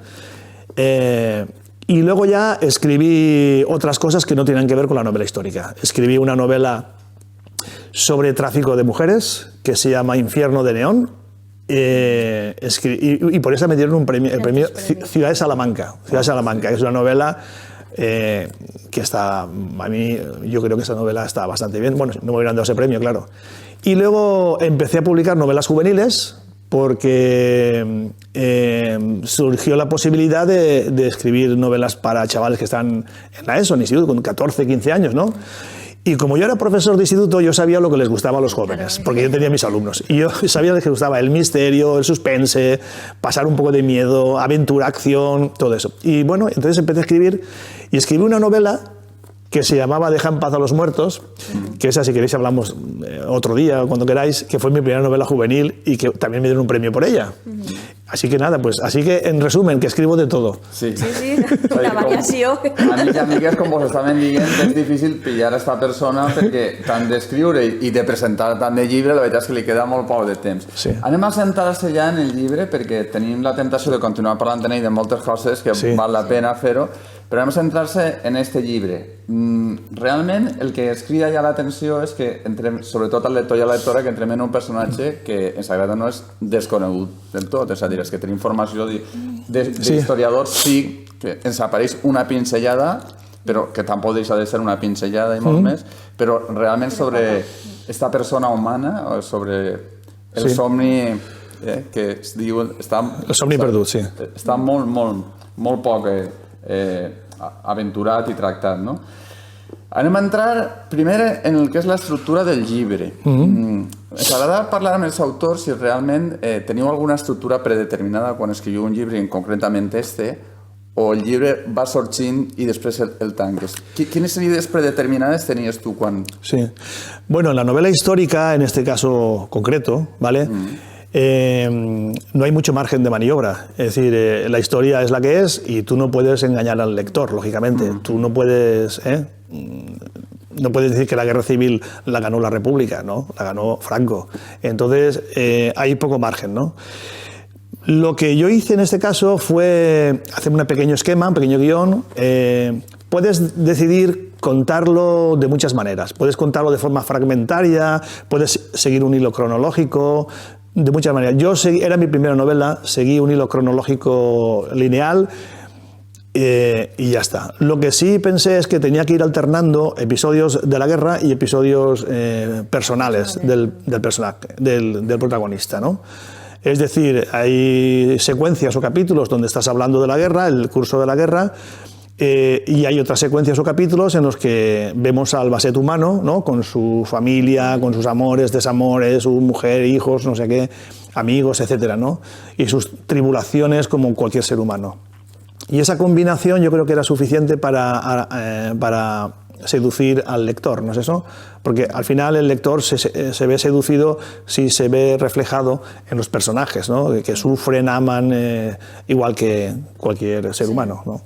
Y luego ya escribí otras cosas que no tienen que ver con la novela histórica. Escribí una novela sobre tráfico de mujeres, que se llama Infierno de Neón, y por eso me dieron el premio Ciudad de Salamanca. Ciudad de Salamanca, que es una novela que está, a mí, yo creo que esa novela está bastante bien. Bueno, no me hubieran dado ese premio, claro. Y luego empecé a publicar novelas juveniles, porque surgió la posibilidad de escribir novelas para chavales que están en la ESO, en instituto, con 14, 15 años, ¿no? Y como yo era profesor de instituto, yo sabía lo que les gustaba a los jóvenes, porque yo tenía mis alumnos. Y yo sabía que les gustaba el misterio, el suspense, pasar un poco de miedo, aventura, acción, todo eso. Y bueno, entonces empecé a escribir, y escribí una novela que se llamaba Deja en paz a los muertos, que esa, si queréis, hablamos otro día, cuando queráis, que fue mi primera novela juvenil y que también me dieron un premio por ella. Así que nada, pues, así que en resumen, que escribo de todo. Sí, la variació. Amics i amigues, com vos estaven dient, és difícil pillar a esta persona perquè tant d'escriure i de presentar tant de llibre, la veritat és que li queda molt poc de temps. Sí. Anem a centrar-se ja en el llibre perquè tenim la tentació de continuar parlant d'ell de moltes coses que val la pena fer-ho, però anem a centrar-se en este llibre. Realment el que es crida ja l'atenció és que entrem, sobretot al lector i a la lectora, que entrem en un personatge que en Sagrada no és desconegut del tot, és a dir, és que tenim informació d'historiadors, sí, que ens apareix una pinzellada, però que tampoc deixa de ser una pinzellada i molt més, però realment sobre esta persona humana, sobre el somni que es diu... El somni perdut, sí. Està molt poc aventurat i tractat, no? Anem a entrar primer en el que és l'estructura del llibre. Ens agrada parlar amb els autors si realment teniu alguna estructura predeterminada quan escriviu un llibre, concretament este, o el llibre va sorgint i després el tanques. Quines idees predeterminades tenies tu quan...? Sí. Bueno, en la novela histórica, en este caso concreto, ¿vale? No hay mucho margen de maniobra. Es decir, la historia es la que es y tú no puedes engañar al lector, lógicamente. Tú no puedes decir que la guerra civil la ganó la República, ¿no? La ganó Franco. Entonces, hay poco margen, ¿no? Lo que yo hice en este caso fue hacer un pequeño esquema, un pequeño guión. Puedes decidir contarlo de muchas maneras. Puedes contarlo de forma fragmentaria, puedes seguir un hilo cronológico, de muchas maneras. Era mi primera novela, seguí un hilo cronológico lineal y ya está. Lo que sí pensé es que tenía que ir alternando episodios de la guerra y episodios personales del personaje, del protagonista, ¿no? Es decir, hay secuencias o capítulos donde estás hablando de la guerra, el curso de la guerra, y hay otras secuencias o capítulos en los que vemos al Basset humano, ¿no? Con su familia, con sus amores, desamores, su mujer, hijos, no sé qué, amigos, etcétera, ¿no? Y sus tribulaciones como cualquier ser humano. Y esa combinación yo creo que era suficiente para seducir al lector, ¿no es eso? Porque al final el lector se ve seducido si se ve reflejado en los personajes, ¿no? Que sufren, aman, igual que cualquier ser humano, ¿no?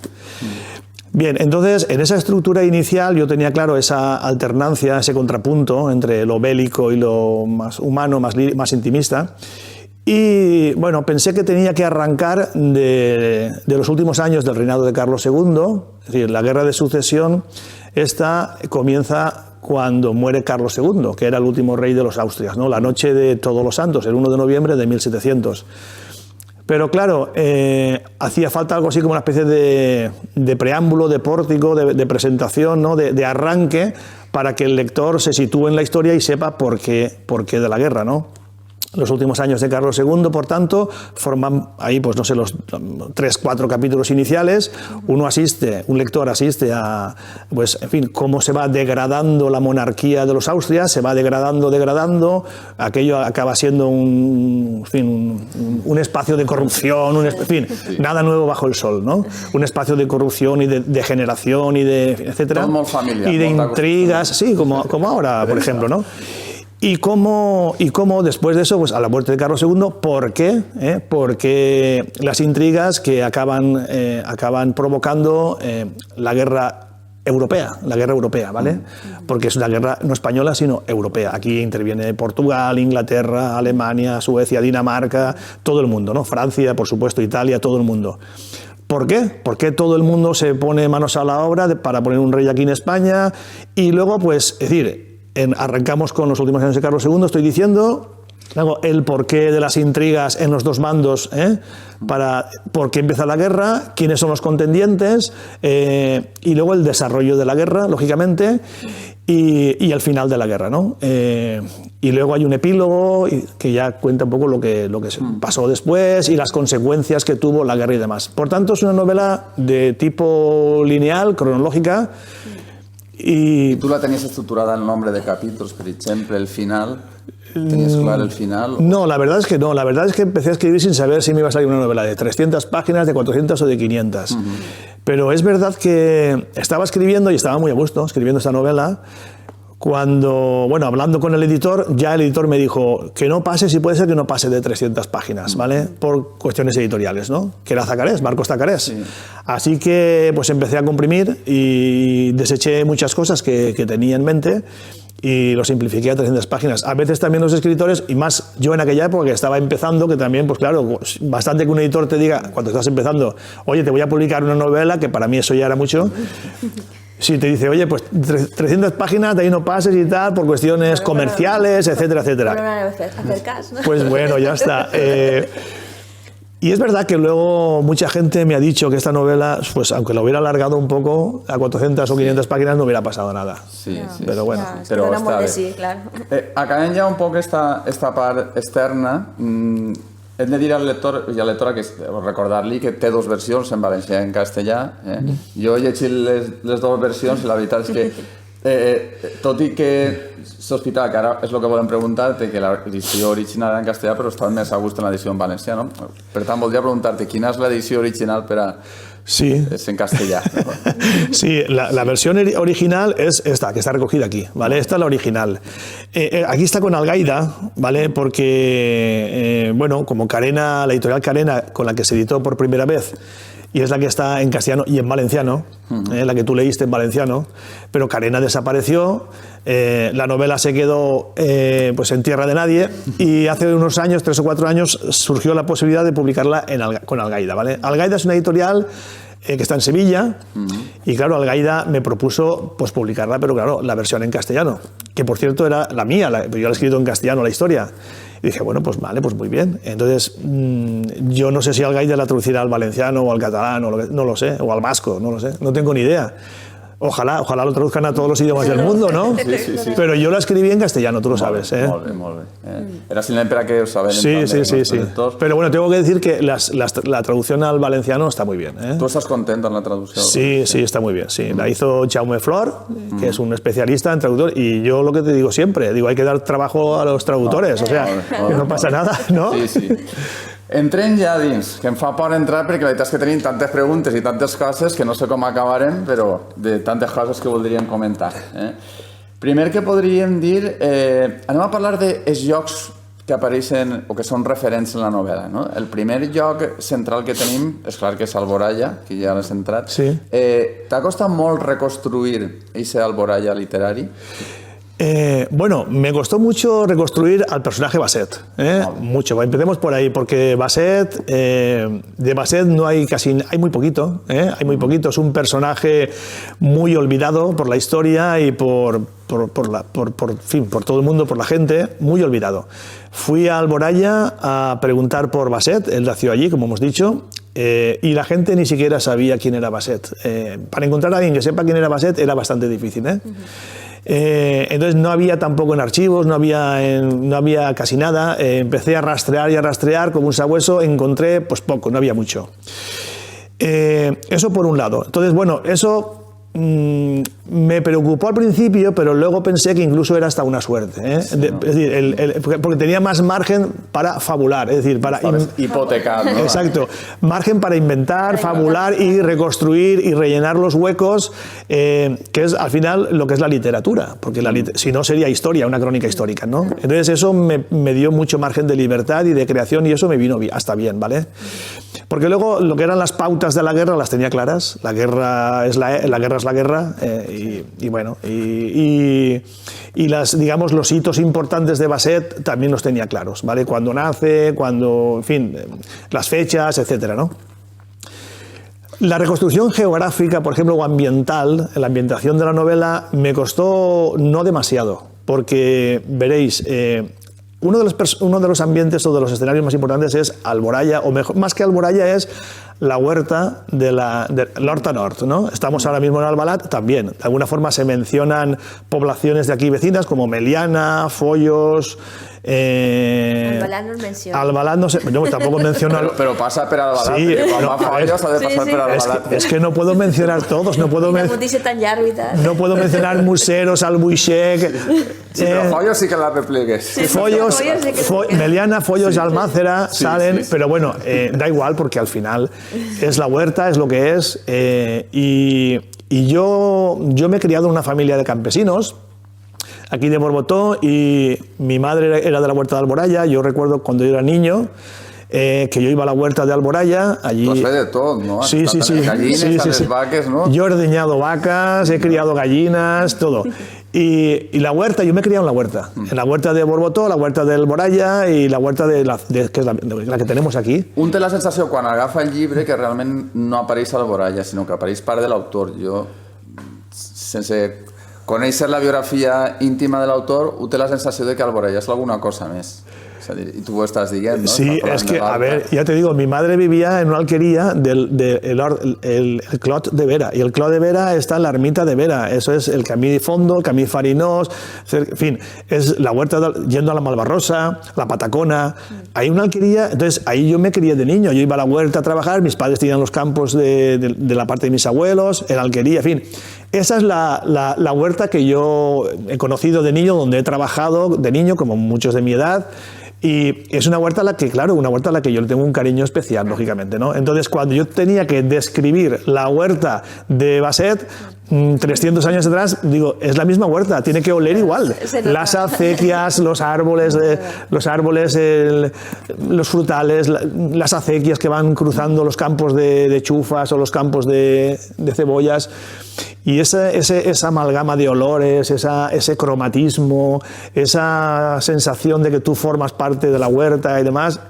Bien, entonces en esa estructura inicial yo tenía claro esa alternancia, ese contrapunto entre lo bélico y lo más humano, más intimista. Y bueno, pensé que tenía que arrancar de los últimos años del reinado de Carlos II, es decir, la guerra de sucesión, esta comienza cuando muere Carlos II, que era el último rey de los Austrias, ¿no? La noche de Todos los Santos, el 1 de noviembre de 1700. Pero claro, hacía falta algo así como una especie de preámbulo, de pórtico, de presentación, ¿no? de arranque, para que el lector se sitúe en la historia y sepa por qué de la guerra, ¿no? Los últimos años de Carlos II, por tanto, forman ahí, pues no sé, los 3-4 capítulos iniciales. Un lector asiste a, pues, en fin, cómo se va degradando la monarquía de los Austrias, se va degradando, aquello acaba siendo un espacio de corrupción, en fin, nada nuevo bajo el sol, ¿no? Un espacio de corrupción y de degeneración y de, etcétera, y de intrigas, sí, como ahora, por ejemplo, ¿no? Y cómo después de eso, pues a la muerte de Carlos II, ¿por qué? Porque las intrigas que acaban provocando la guerra europea, ¿vale? Porque es una guerra no española, sino europea. Aquí interviene Portugal, Inglaterra, Alemania, Suecia, Dinamarca, todo el mundo, ¿no? Francia, por supuesto, Italia, todo el mundo. ¿Por qué? Porque todo el mundo se pone manos a la obra para poner un rey aquí en España y luego, pues, es decir, arrancamos con los últimos años de Carlos II, estoy diciendo, el porqué de las intrigas en los dos bandos, por qué empieza la guerra, quiénes son los contendientes, y luego el desarrollo de la guerra, lógicamente, y el final de la guerra, ¿no? Y luego hay un epílogo que ya cuenta un poco lo que pasó después y las consecuencias que tuvo la guerra y demás. Por tanto, es una novela de tipo lineal, cronológica. ¿Y tú la tenías estructurada en nombre de capítulos, por ejemplo, el final? ¿Tenías claro el final? No, la verdad es que no. La verdad es que empecé a escribir sin saber si me iba a salir una novela de 300 páginas, de 400 o de 500. Pero es verdad que estaba escribiendo y estaba muy a gusto escribiendo esta novela. Cuando, bueno, hablando con el editor, ya el editor me dijo que no pase, si puede ser que no pase de 300 páginas, ¿vale? Por cuestiones editoriales, ¿no? Que era Zacarés, Marcos Zacarés. Sí. Así que pues empecé a comprimir y deseché muchas cosas que tenía en mente y lo simplifiqué a 300 páginas. A veces también los escritores, y más yo en aquella época que estaba empezando, que también, pues claro, bastante que un editor te diga, cuando estás empezando, oye, te voy a publicar una novela, que para mí eso ya era mucho. Si te dice, oye, pues 300 páginas, de ahí no pases y tal, por cuestiones comerciales, etcétera, etcétera. Pues bueno, ya está. Y es verdad que luego mucha gente me ha dicho que esta novela, pues aunque la hubiera alargado un poco, a 400 o 500 páginas no hubiera pasado nada. Sí, sí. Però bueno. Ja, però està bé. Sí, claro. Acabem ja un poc esta part externa. Hem de dir al lector i a la lectora, recordar-li que té dues versions, en valencià i en castellà. Jo he llegit les dues versions i la veritat és que, tot i que sospitava, que ara és el que volem preguntar-te, que l'edició original era en castellà, però estava més a gust en l'edició en valencià, no? Per tant, voldria preguntar-te, quina és l'edició original per a... Sí. Es en castellano. Sí, la versión original es esta, que está recogida aquí, ¿vale? Esta es la original. Aquí está con Algaida, ¿vale? Porque, bueno, como Carena, la editorial Carena, con la que se editó por primera vez, y es la que está en castellano y en valenciano, la que tú leíste en valenciano, pero Carena desapareció, la novela se quedó pues en tierra de nadie y hace unos años, 3 o 4 años, surgió la posibilidad de publicarla con Algaida, ¿vale? Algaida es una editorial que está en Sevilla y claro, Algaida me propuso pues publicarla, pero claro, la versión en castellano, que por cierto era la mía, yo la he escrito en castellano la historia. Y dije, bueno, pues vale, pues muy bien. Entonces, yo no sé si Algaida la traducirá al valenciano o al catalán, no lo sé, o al vasco, no lo sé, no tengo ni idea. Ojalá lo traduzcan a todos los idiomas del mundo, ¿no? Sí. Pero yo la escribí en castellano, tú lo sabes. Molt bé. Era simplement per a que ho saben. Sí. Pero bueno, tengo que decir que la traducción al valenciano está muy bien. ¿Tú estás contento en la traducción? Sí, está muy bien. Sí. La hizo Jaume Flor, que es un especialista en traductor, y yo lo que te digo siempre, hay que dar trabajo a los traductores, o sea, que no pasa nada, ¿no? Sí. Entrem ja dins, que em fa por entrar perquè la veritat és que tenim tantes preguntes i tantes coses que no sé com acabarem, però de tantes coses que voldríem comentar. Primer que podríem dir, anem a parlar dels llocs que apareixen o que són referents en la novel·la, no? El primer lloc central que tenim és clar que és Alboraya, que ja l'has entrat. Sí. T'ha costat molt reconstruir aquest Alboraya literari? Bueno, me costó mucho reconstruir al personaje Basset, mucho. Empecemos por ahí, porque Basset, de Basset no hay hay muy poquito, hay muy poquito. Es un personaje muy olvidado por la historia y por todo el mundo, por la gente, muy olvidado. Fui a Alboraya a preguntar por Basset, él nació allí, como hemos dicho, y la gente ni siquiera sabía quién era Basset. Para encontrar a alguien que sepa quién era Basset era bastante difícil, entonces no había tampoco en archivos, no había casi nada. Empecé a rastrear y a rastrear como un sabueso, encontré pues poco, no había mucho. Eso por un lado. Entonces, bueno, eso me preocupó al principio, pero luego pensé que incluso era hasta una suerte, Sí, ¿no? Es decir, porque tenía más margen para fabular, es decir, para hipotecar, ¿no? Exacto, margen para inventar, fabular y reconstruir y rellenar los huecos, que es al final lo que es la literatura, porque si no sería historia, una crónica histórica, ¿no? Entonces eso me dio mucho margen de libertad y de creación y eso me vino hasta bien, ¿vale? Porque luego lo que eran las pautas de la guerra las tenía claras. La guerra es la guerra, y bueno, y digamos, los hitos importantes de Basset también los tenía claros, ¿vale? Cuando nace, en fin, las fechas, etcétera, ¿no? La reconstrucción geográfica, por ejemplo, o ambiental, la ambientación de la novela, me costó no demasiado, porque veréis, uno de los ambientes o de los escenarios más importantes es Alboraya, o mejor, más que Alboraya es la huerta de la Horta Nord, ¿no? Estamos ahora mismo en Albalat, también. De alguna forma se mencionan poblaciones de aquí vecinas como Meliana, Follos. Albalat no es menciona. Albalat no sé, yo tampoco menciono. Pero pasa per Albalat, Sí, que quan no, va a Follos ha de passar per Albalat. es que no puedo mencionar todos, no puedo mencionar Museros, Albuixec. Sí, però Follos sí que la replegues. Follos, Meliana, Follos, Almácera salen, pero bueno, da igual porque al final es la huerta, es lo que es, y yo me he criado en una familia de campesinos aquí de Borbotó y mi madre era de la huerta de Alboraya. Yo recuerdo cuando yo era niño que yo iba a la huerta de Alboraya allí. Tu has fet de tot, no? Sí. Gallines, a les vaques, no? Yo he ordeñado vacas, he criado gallinas, todo. Y la huerta, yo me he criado en la huerta. En la huerta de Borbotó, la huerta de Alboraya y la huerta que es la que tenemos aquí. Un té la sensació, quan agafa el llibre, que realment no apareix Alboraya, sinó que apareix part de l'autor. Jo, sense conèixer la biografia íntima de l'autor, té la sensació de que Alboraya és alguna cosa més. És a dir, y tú estás diciendo, ¿no? Sí, es que, a ver, ya te digo, mi madre vivía en una alquería el Clot de Vera, y el Clot de Vera está en la ermita de Vera, eso es el Camí de Fondo, el Camí Farinós, en fin, es la huerta yendo a la Malvarrosa, la Patacona, hay una alquería, entonces ahí yo me crié de niño, yo iba a la huerta a trabajar, mis padres tenían los campos de la parte de mis abuelos, en la alquería, en fin. Esa es la huerta que yo he conocido de niño, donde he trabajado de niño, como muchos de mi edad. Y es una huerta a la que, claro, yo le tengo un cariño especial, lógicamente, ¿no? Entonces, cuando yo tenía que describir la huerta de Basset, 300 años atrás, digo, es la misma huerta, tiene que oler igual. Las acequias, los árboles, los frutales, las acequias que van cruzando los campos de chufas o los campos de cebollas. Y esa amalgama de olores, ese cromatismo, esa sensación de que tú formas parte de la huerta y demás,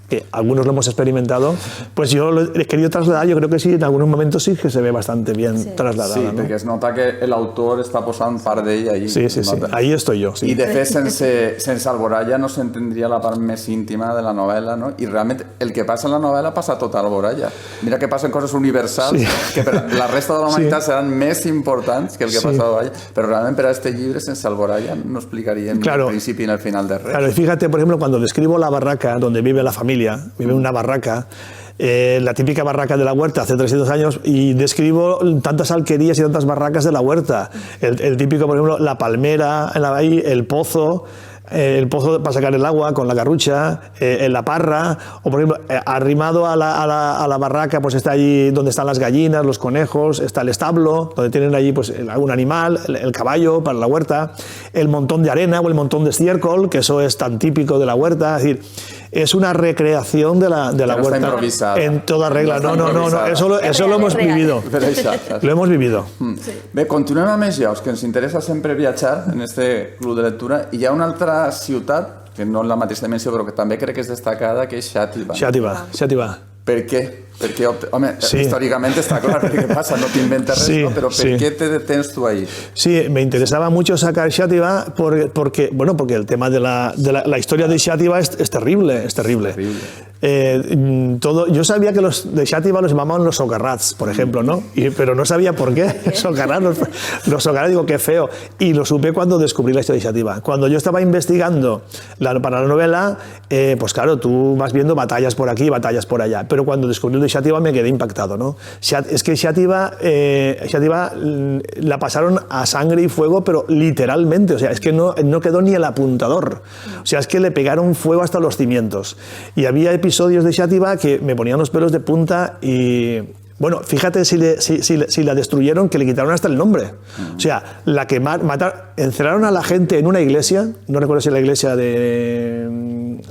que algunos lo hemos experimentado, pues yo lo he querido trasladar. Yo creo que sí, en algunos momentos sí que se ve bastante bien trasladada. Sí, ¿no? perquè es nota que l'autor està posant part d'ell allí. Sí, ahí estoy yo. Sí. I de fet, sense Alboraya no s'entendria la part més íntima de la novel·la, no? I realment el que passa en la novel·la passa tot a Alboraya. Mira que passen coses universals que per la resta de la humanitat seran més importants que el que passa a Alboraya, però realment per a este llibre sense Alboraya no explicaríem ni el principi ni el final de res. Claro, y fíjate, por ejemplo, cuando describo la barraca donde vive la familia, vive en una barraca, la típica barraca de la huerta hace 300 años, y describo tantas alquerías y tantas barracas de la huerta. El típico, por ejemplo, la palmera, ahí, el pozo para sacar el agua con la garrucha, en la parra, o por ejemplo, arrimado a la barraca, pues está allí donde están las gallinas, los conejos, está el establo, donde tienen allí pues algún animal, el caballo para la huerta. el montón de arena o el montón de estiércol, que eso es tan típico de la huerta. Es decir, es una recreación de la huerta en toda regla. No, eso lo hemos vivido. Lo hemos vivido. Bé, continuem amb més llocs, que ens interessa sempre viatjar en este club de lectura. I hi ha una altra ciutat, que no en la mateixa dimensió, però que també crec que és destacada, que és Xàtiva. Xàtiva. Per què? Perquè, home, históricamente está claro qué pasa, no te inventas esto, pero ¿por qué te detienes tú ahí? Sí, me interesaba mucho sacar Xàtiva porque el tema de la historia de Xàtiva es terrible, es terrible. Yo sabía que los de Xàtiva los llamaban los socarrats, por ejemplo, ¿no? Pero no sabía por qué. Socarrats, los socarrats, digo, qué feo. Y lo supe cuando descubrí la historia de Xàtiva. Cuando yo estaba investigando para la novela, pues claro, tú vas viendo batallas por aquí, batallas por allá. Pero cuando descubrí de Xàtiva me quedé impactado, ¿no? Es que Xàtiva la pasaron a sangre y fuego, pero literalmente, o sea, es que no quedó ni el apuntador. O sea, es que le pegaron fuego hasta los cimientos. Y había episodios de Xàtiva que me ponían los pelos de punta y... Bueno, fíjate si la destruyeron, que le quitaron hasta el nombre. O sea, la que encerraron a la gente en una iglesia, no recuerdo si la iglesia de...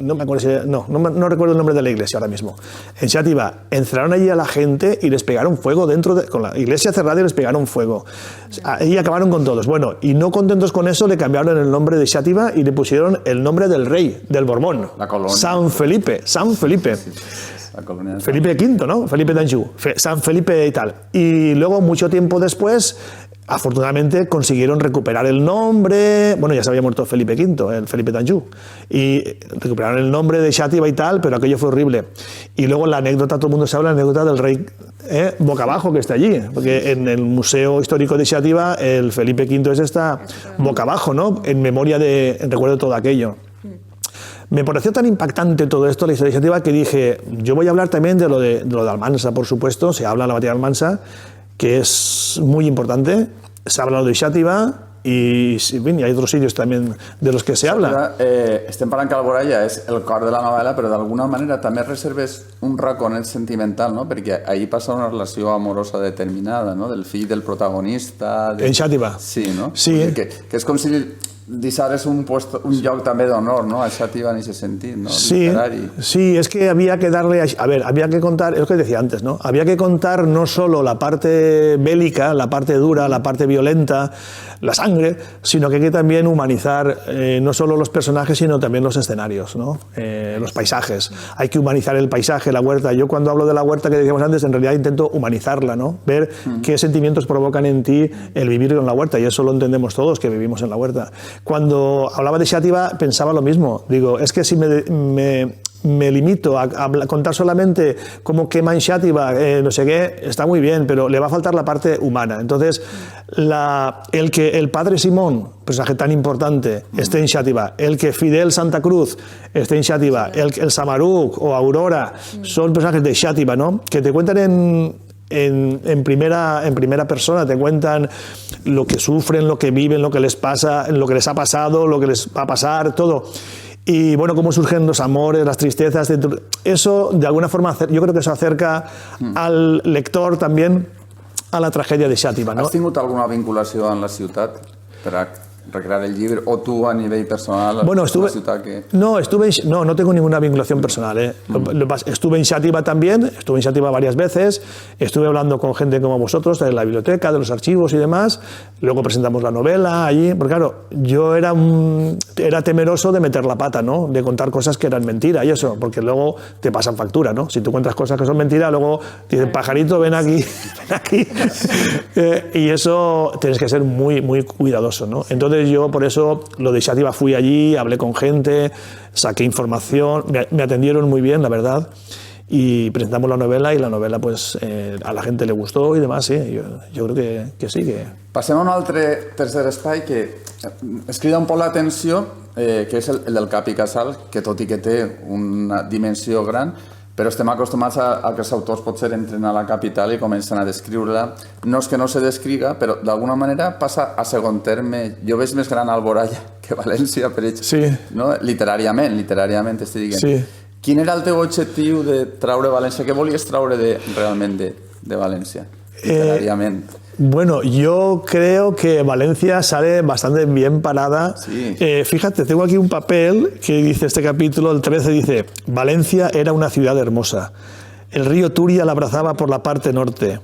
No recuerdo el nombre de la iglesia ahora mismo. En Xàtiva, encerraron allí a la gente y les pegaron fuego con la iglesia cerrada y les pegaron fuego. Ahí acabaron con todos. Bueno, y no contentos con eso, le cambiaron el nombre de Xàtiva y le pusieron el nombre del rey, del Borbón. La colonia. San Felipe. Sí. Felipe V, ¿no? Felipe d'Anjou, San Felipe y tal. Y luego, mucho tiempo después, afortunadamente consiguieron recuperar el nombre. Bueno, ya se había muerto Felipe V, el Felipe d'Anjou. Y recuperaron el nombre de Xàtiva y tal, pero aquello fue horrible. Y luego la anécdota, todo el mundo sabe la anécdota del rey boca abajo que está allí. Porque en el Museo Histórico de Xàtiva, el Felipe V está boca abajo, ¿no? En recuerdo de todo aquello. Me pareció tan impactante todo esto, la historia de Xàtiva, que dije, yo voy a hablar también de lo de Almansa, por supuesto. Se habla de la batalla de Almansa, que es muy importante. Se ha hablado de Xàtiva y hay otros sitios también de los que se habla. Estem parlant que Alboraya és el cor de la novel·la, però d'alguna manera també reserves un raconet sentimental, no? Perquè ahí passa una relació amorosa determinada, no? Del fill del protagonista... En Xàtiva. Sí, no? Sí. Que és com si deixares un lloc també d'honor, no? A Xàtiva en ese sentit, no? Sí, es que había que darle... había que contar, es lo que decía antes, ¿no? Había que contar no solo la parte bélica, la parte dura, la parte violenta, la sangre, sino que hay que también humanizar no solo los personajes, sino también los escenarios, ¿no? Los paisajes. Hay que humanizar el paisaje, la huerta. Yo cuando hablo de la huerta que decíamos antes, en realidad intento humanizarla, ¿no? Ver qué sentimientos provocan en ti el vivir en la huerta, y eso lo entendemos todos, que vivimos en la huerta. Cuando hablaba de Xàtiva pensaba lo mismo. Digo, es que si me limito a contar solamente cómo queman Xàtiva, no sé qué, está muy bien, pero le va a faltar la parte humana. Entonces, el padre Simón, personaje tan importante, esté en Xàtiva, el que Fidel Santa Cruz esté en Xàtiva, el Samaruc o Aurora, son personajes de Xàtiva, ¿no? Que te cuentan en primera persona, te cuentan lo que sufren, lo que viven, lo que les pasa, lo que les ha pasado, lo que les va a pasar, todo. Y bueno, cómo surgen los amores, las tristezas. Eso, de alguna forma, yo creo que eso acerca al lector también a la tragedia de Xàtiva, ¿no? Has tingut alguna vinculació amb la ciutat per a recrear el llibre, o tú a nivel personal? Bueno, no tengo ninguna vinculación personal. Estuve en Xàtiva también, estuve en Xàtiva varias veces, estuve hablando con gente como vosotros de la biblioteca, de los archivos y demás. Luego presentamos la novela allí, porque claro, yo era temeroso de meter la pata, ¿no? De contar cosas que eran mentira y eso, porque luego te pasan factura, ¿no? Si tú cuentas cosas que son mentira, luego te dicen, pajarito, ven aquí, ven aquí. Y eso tienes que ser muy, muy cuidadoso, ¿no? Entonces yo por eso lo de Xàtiva fui allí, hablé con gente, saqué información, me atendieron muy bien, la verdad, y presentamos la novela, y la novela pues a la gente le gustó y demás, sí, yo creo que sí. Passem a un altre tercer espai que es crida un poc l'atenció, que és el del Cap i Casal, que tot i que té una dimensió gran, però estem acostumats a que els autors potser entren a la capital i comencen a descriure-la. No és que no se descriga, però d'alguna manera passa a segon terme. Jo veig més gran Alboraya que València, per exemple. Sí. No? Literàriament estic dient. Sí. Quin era el teu objectiu de traure València? Què volies traure realment de València? Literàriament. Bueno, yo creo que Valencia sale bastante bien parada. Sí. Fíjate, tengo aquí un papel que dice este capítulo, el 13, dice: Valencia era una ciudad hermosa. El río Turia la abrazaba por la parte norte.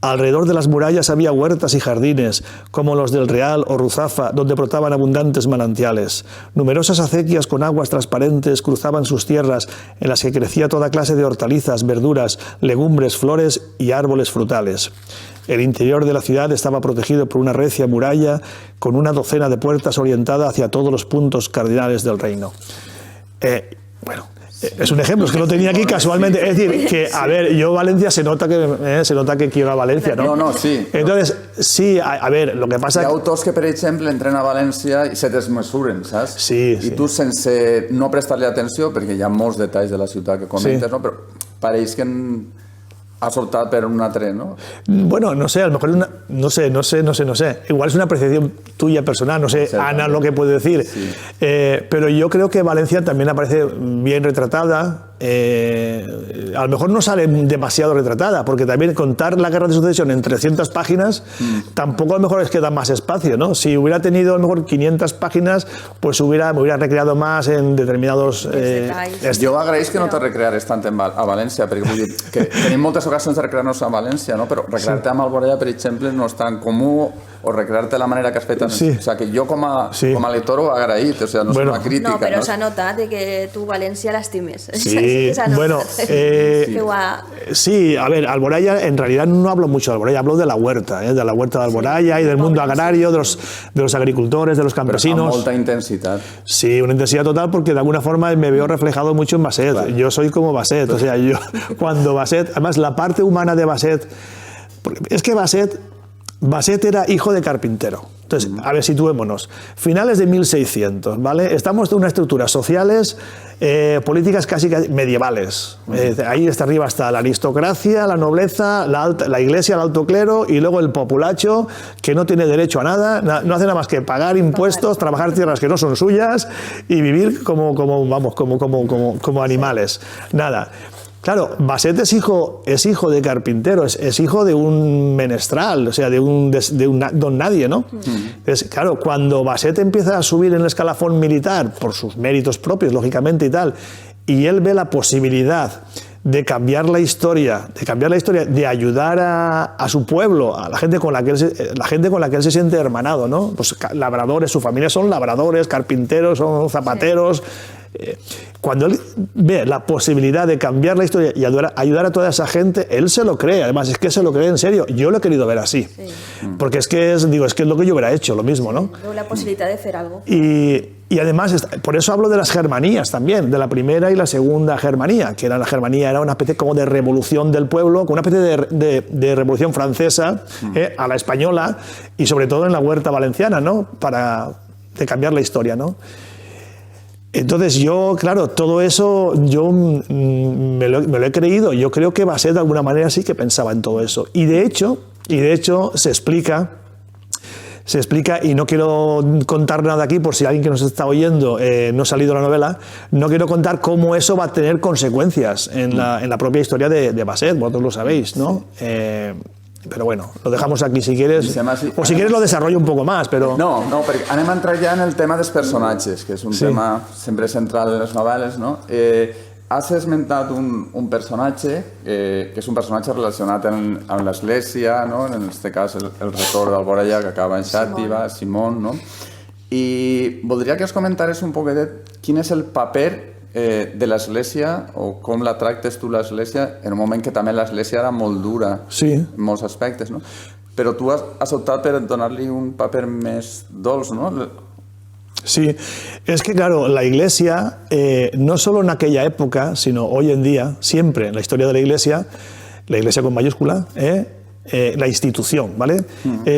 Alrededor de las murallas había huertas y jardines, como los del Real o Ruzafa, donde brotaban abundantes manantiales. Numerosas acequias con aguas transparentes cruzaban sus tierras, en las que crecía toda clase de hortalizas, verduras, legumbres, flores y árboles frutales. El interior de la ciudad estaba protegido por una recia muralla con una docena de puertas orientada hacia todos los puntos cardinales del reino. Es un ejemplo, es que lo tenía aquí casualmente. Es decir, que, a ver, yo Valencia se nota que quiero a Valencia, ¿no? No, sí. Entonces, sí, a ver, lo que passa... Hi ha autors que, per exemple, entren a València i se desmesuren, saps? Sí, I tu, sense no prestar-li atenció, perquè hi ha molts detalls de la ciutat que comentes, no? Però pareix que ha soltat per un altre, ¿no? Bueno, no sé, a lo mejor no sé. Igual es una apreciación tuya personal, no sé, Ana, lo que puede decir. Sí. Pero yo creo que Valencia también aparece bien retratada. A lo mejor no sale demasiado retratada, porque también contar la guerra de sucesión en 300 páginas tampoco a lo mejor es que da más espacio, ¿no? Si hubiera tenido a lo mejor 500 páginas, pues me hubiera recreado más en determinados... Jo agraeix que no te recreares tant a València, perquè vull dir que tenim moltes ocasions de recrear-nos a València, no? Però recrear-te amb Alboraya, per exemple, no és tan comú, o recrear-te de la manera que has fet. Sí. O sea, que jo com a lector ho he agraït, o sea, no és una crítica. No, però s'ha notat que tu València l'estimes. Sí, bueno, sí, a ver, Alboraya, en realidad no hablo mucho de Alboraya, hablo de la huerta de Alboraya y del mundo agrario, de los agricultores, de los campesinos. Pero con molta intensidad. Sí, una intensidad total, porque de alguna forma me veo reflejado mucho en Basset. Claro. Yo soy como Basset, o sea, yo cuando Basset, además la parte humana de Basset, es que Basset era hijo de carpintero. Entonces, a ver, situémonos. Finales de 1600, ¿vale? Estamos de unas estructuras sociales, políticas casi medievales. Ahí está arriba está la aristocracia, la nobleza, la iglesia, el alto clero, y luego el populacho, que no tiene derecho a nada, no hace nada más que pagar impuestos, trabajar tierras que no son suyas y vivir como animales. Nada. Claro, Basset es hijo de carpintero, es hijo de un menestral, o sea, de un don nadie, ¿no? Entonces, claro, cuando Basset empieza a subir en el escalafón militar, por sus méritos propios, lógicamente y tal, y él ve la posibilidad de cambiar la historia, de ayudar a su pueblo, a la gente con la que él se siente hermanado, ¿no? Pues labradores, su familia son labradores, carpinteros, son zapateros. Cuando él ve la posibilidad de cambiar la historia y ayudar a toda esa gente, él se lo cree. Además, es que se lo cree en serio. Yo lo he querido ver así. Sí. Porque es que es lo que yo hubiera hecho, lo mismo, ¿no? La posibilidad de hacer algo. Y además, por eso hablo de las germanías también, de la primera y la segunda germanía, que la germanía era una especie como de revolución del pueblo, con una especie de revolución francesa a la española, y sobre todo en la huerta valenciana, ¿no? De cambiar la historia, ¿no? Entonces yo, claro, todo eso yo me lo he creído. Yo creo que Basset de alguna manera sí que pensaba en todo eso. Y de hecho se explica, y no quiero contar nada aquí por si alguien que nos está oyendo no ha salido la novela, no quiero contar cómo eso va a tener consecuencias en la propia historia de Basset, vosotros lo sabéis, ¿no? Però bueno, lo dejamos aquí si quieres, o si quieres lo desarrollo un poco más, però... No, perquè anem a entrar ja en el tema dels personatges, que és un tema sempre central de les novel·les, no? Has esmentat un personatge, que és un personatge relacionat amb l'Església, no? En aquest cas el rector d'Alboraya, que acaba en Xàtiva, Simón, no? I voldria que es comentares un poquet quin és el paper de l'Església, o com la tractes tu l'Església, en un moment que també l'Església era molt dura en molts aspectes, no? Però tu has optat per donar-li un paper més dolç, ¿no? Sí, es que claro, la Iglesia, no solo en aquella época, sino hoy en día, siempre en la historia de la Iglesia con mayúscula, la institución, ¿vale?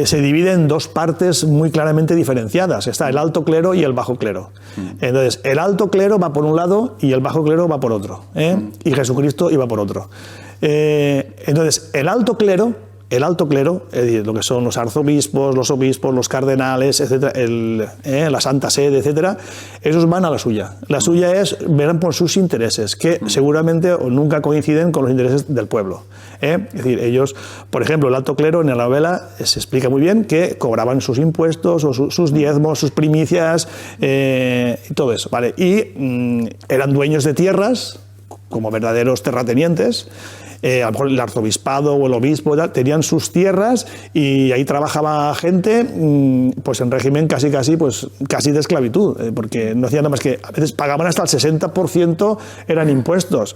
Se divide en dos partes muy claramente diferenciadas. Está el alto clero y el bajo clero. Entonces, el alto clero va por un lado y el bajo clero va por otro. Y Jesucristo iba por otro. Entonces, el alto clero el alto clero, es decir, lo que son los arzobispos, los obispos, los cardenales, etcétera, la Santa Sede, etcétera, esos van a la suya. La suya verán por sus intereses, que seguramente nunca coinciden con los intereses del pueblo. Es decir, ellos, por ejemplo, el alto clero en la novela se explica muy bien que cobraban sus impuestos, o sus diezmos, sus primicias, y todo eso, ¿vale? Y eran dueños de tierras, como verdaderos terratenientes. A lo mejor el arzobispado o el obispo tenían sus tierras y ahí trabajaba gente pues en régimen casi de esclavitud, porque no hacían nada más que, a veces pagaban hasta el 60% eran impuestos.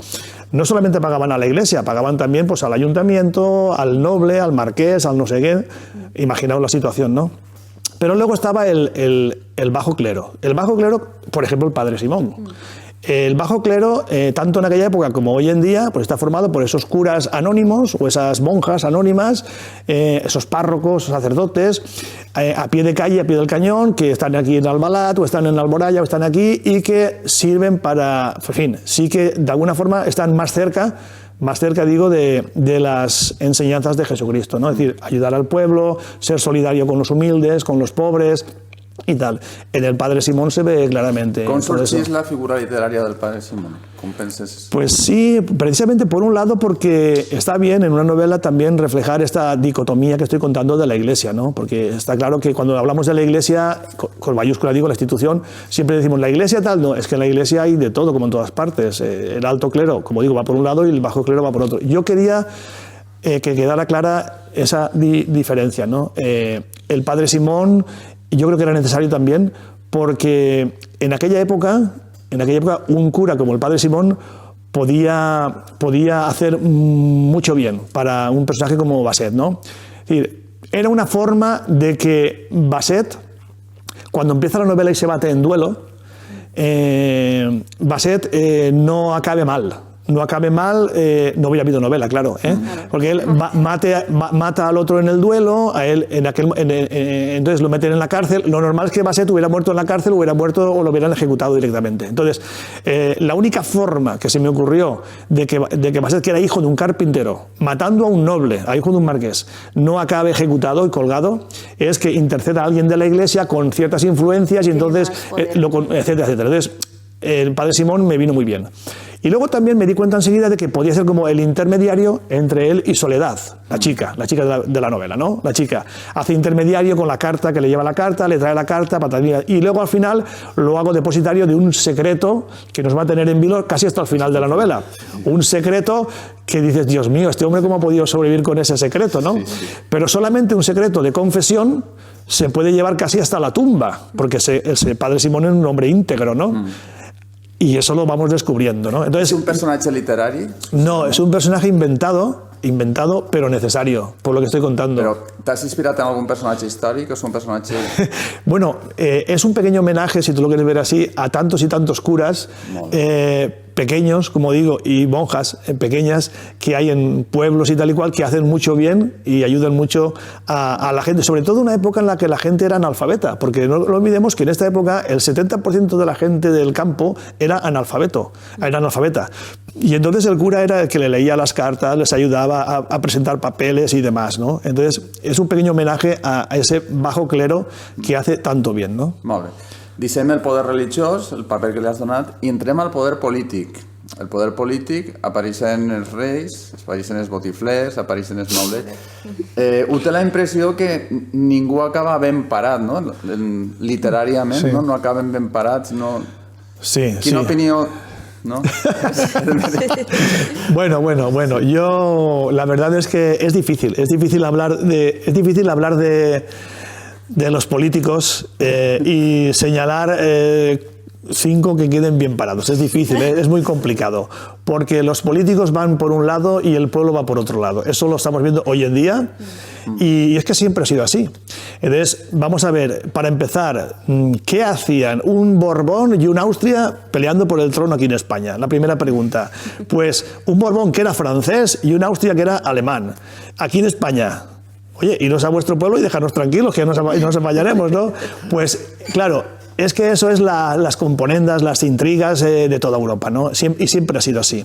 No solamente pagaban a la iglesia, pagaban también pues al ayuntamiento, al noble, al marqués, al no sé qué. Imaginaos la situación, ¿no? Pero luego estaba el bajo clero. El bajo clero, por ejemplo, el padre Simón. El bajo clero, tanto en aquella época como hoy en día, pues está formado por esos curas anónimos o esas monjas anónimas, esos párrocos, sacerdotes, a pie de calle, a pie del cañón, que están aquí en Albalat o están en Alboraya o están aquí y que sirven para, en fin, sí que de alguna forma están más cerca digo, de las enseñanzas de Jesucristo, ¿no? Es decir, ayudar al pueblo, ser solidario con los humildes, con los pobres y tal. En el padre Simón se ve claramente. ¿Cómo sorgís la figura literaria del padre Simón? ¿Cómo penses? Pues sí, precisamente por un lado porque está bien en una novela también reflejar esta dicotomía que estoy contando de la Iglesia, ¿no? Porque está claro que cuando hablamos de la Iglesia, con mayúscula digo la institución, siempre decimos la Iglesia tal, no, es que en la Iglesia hay de todo, como en todas partes. El alto clero, como digo, va por un lado y el bajo clero va por otro. Yo quería que quedara clara esa diferencia, ¿no? El padre Simón, yo creo que era necesario también porque en aquella época un cura como el padre Simón podía hacer mucho bien para un personaje como Basset, ¿no? Es decir, era una forma de que Basset, cuando empieza la novela y se bate en duelo, Basset no acabe mal. No acabe mal, no hubiera habido novela, claro, porque él mata al otro en el duelo, a él entonces lo meten en la cárcel. Lo normal es que Basset hubiera muerto en la cárcel, hubiera muerto o lo hubieran ejecutado directamente. Entonces, la única forma que se me ocurrió de que Basset, que era hijo de un carpintero, matando a un noble, a hijo de un marqués, no acabe ejecutado y colgado, es que interceda a alguien de la iglesia con ciertas influencias y entonces, etcétera, etcétera. Entonces, el padre Simón me vino muy bien. Y luego también me di cuenta enseguida de que podía ser como el intermediario entre él y Soledad, la chica de la novela, ¿no? La chica hace intermediario con la carta, que le lleva la carta, le trae la carta, y luego al final lo hago depositario de un secreto que nos va a tener en vilo casi hasta el final de la novela. Un secreto que dices, Dios mío, este hombre cómo ha podido sobrevivir con ese secreto, ¿no? Sí, sí. Pero solamente un secreto de confesión se puede llevar casi hasta la tumba, porque el padre Simón es un hombre íntegro, ¿no? Y eso lo vamos descubriendo, ¿no? Entonces, ¿es un personaje literario? No, es un personaje inventado, pero necesario, por lo que estoy contando. ¿Pero t'has inspirat en algún personaje histórico? ¿Es un personaje...? Bueno, es un pequeño homenaje, si tú lo quieres ver así, a tantos y tantos curas pequeños, como digo, y monjas pequeñas que hay en pueblos y tal y cual, que hacen mucho bien y ayudan mucho a la gente, sobre todo en una época en la que la gente era analfabeta, porque no olvidemos que en esta época el 70% de la gente del campo era analfabeta. Y entonces el cura era el que le leía las cartas, les ayudaba a presentar papeles y demás, ¿no? Entonces es un pequeño homenaje a ese bajo clero que hace tanto bien, ¿no? Molt bé. Deixem el poder religiós, el paper que li has donat, i entrem al poder polític. El poder polític apareixen els reis, apareixen els botiflers, apareixen els nobles. Ho té la impressió que ningú acaba ben parat, no? Literàriament, sí. No acaben ben parats. No... Sí, Quina opinió... ¿No? Bueno, yo la verdad es que es difícil hablar de los políticos y señalar 5 que queden bien parados. Es difícil, es muy complicado, porque los políticos van por un lado y el pueblo va por otro lado. Eso lo estamos viendo hoy en día y es que siempre ha sido así. Entonces, vamos a ver, para empezar, ¿qué hacían un Borbón y una Austria peleando por el trono aquí en España? La primera pregunta. Pues un Borbón que era francés y una Austria que era alemán. Aquí en España, oye, iros a vuestro pueblo y dejarnos tranquilos, que no nos fallaremos, ¿no? Pues, claro, es que eso es las componendas, las intrigas de toda Europa, ¿no? Y siempre ha sido así.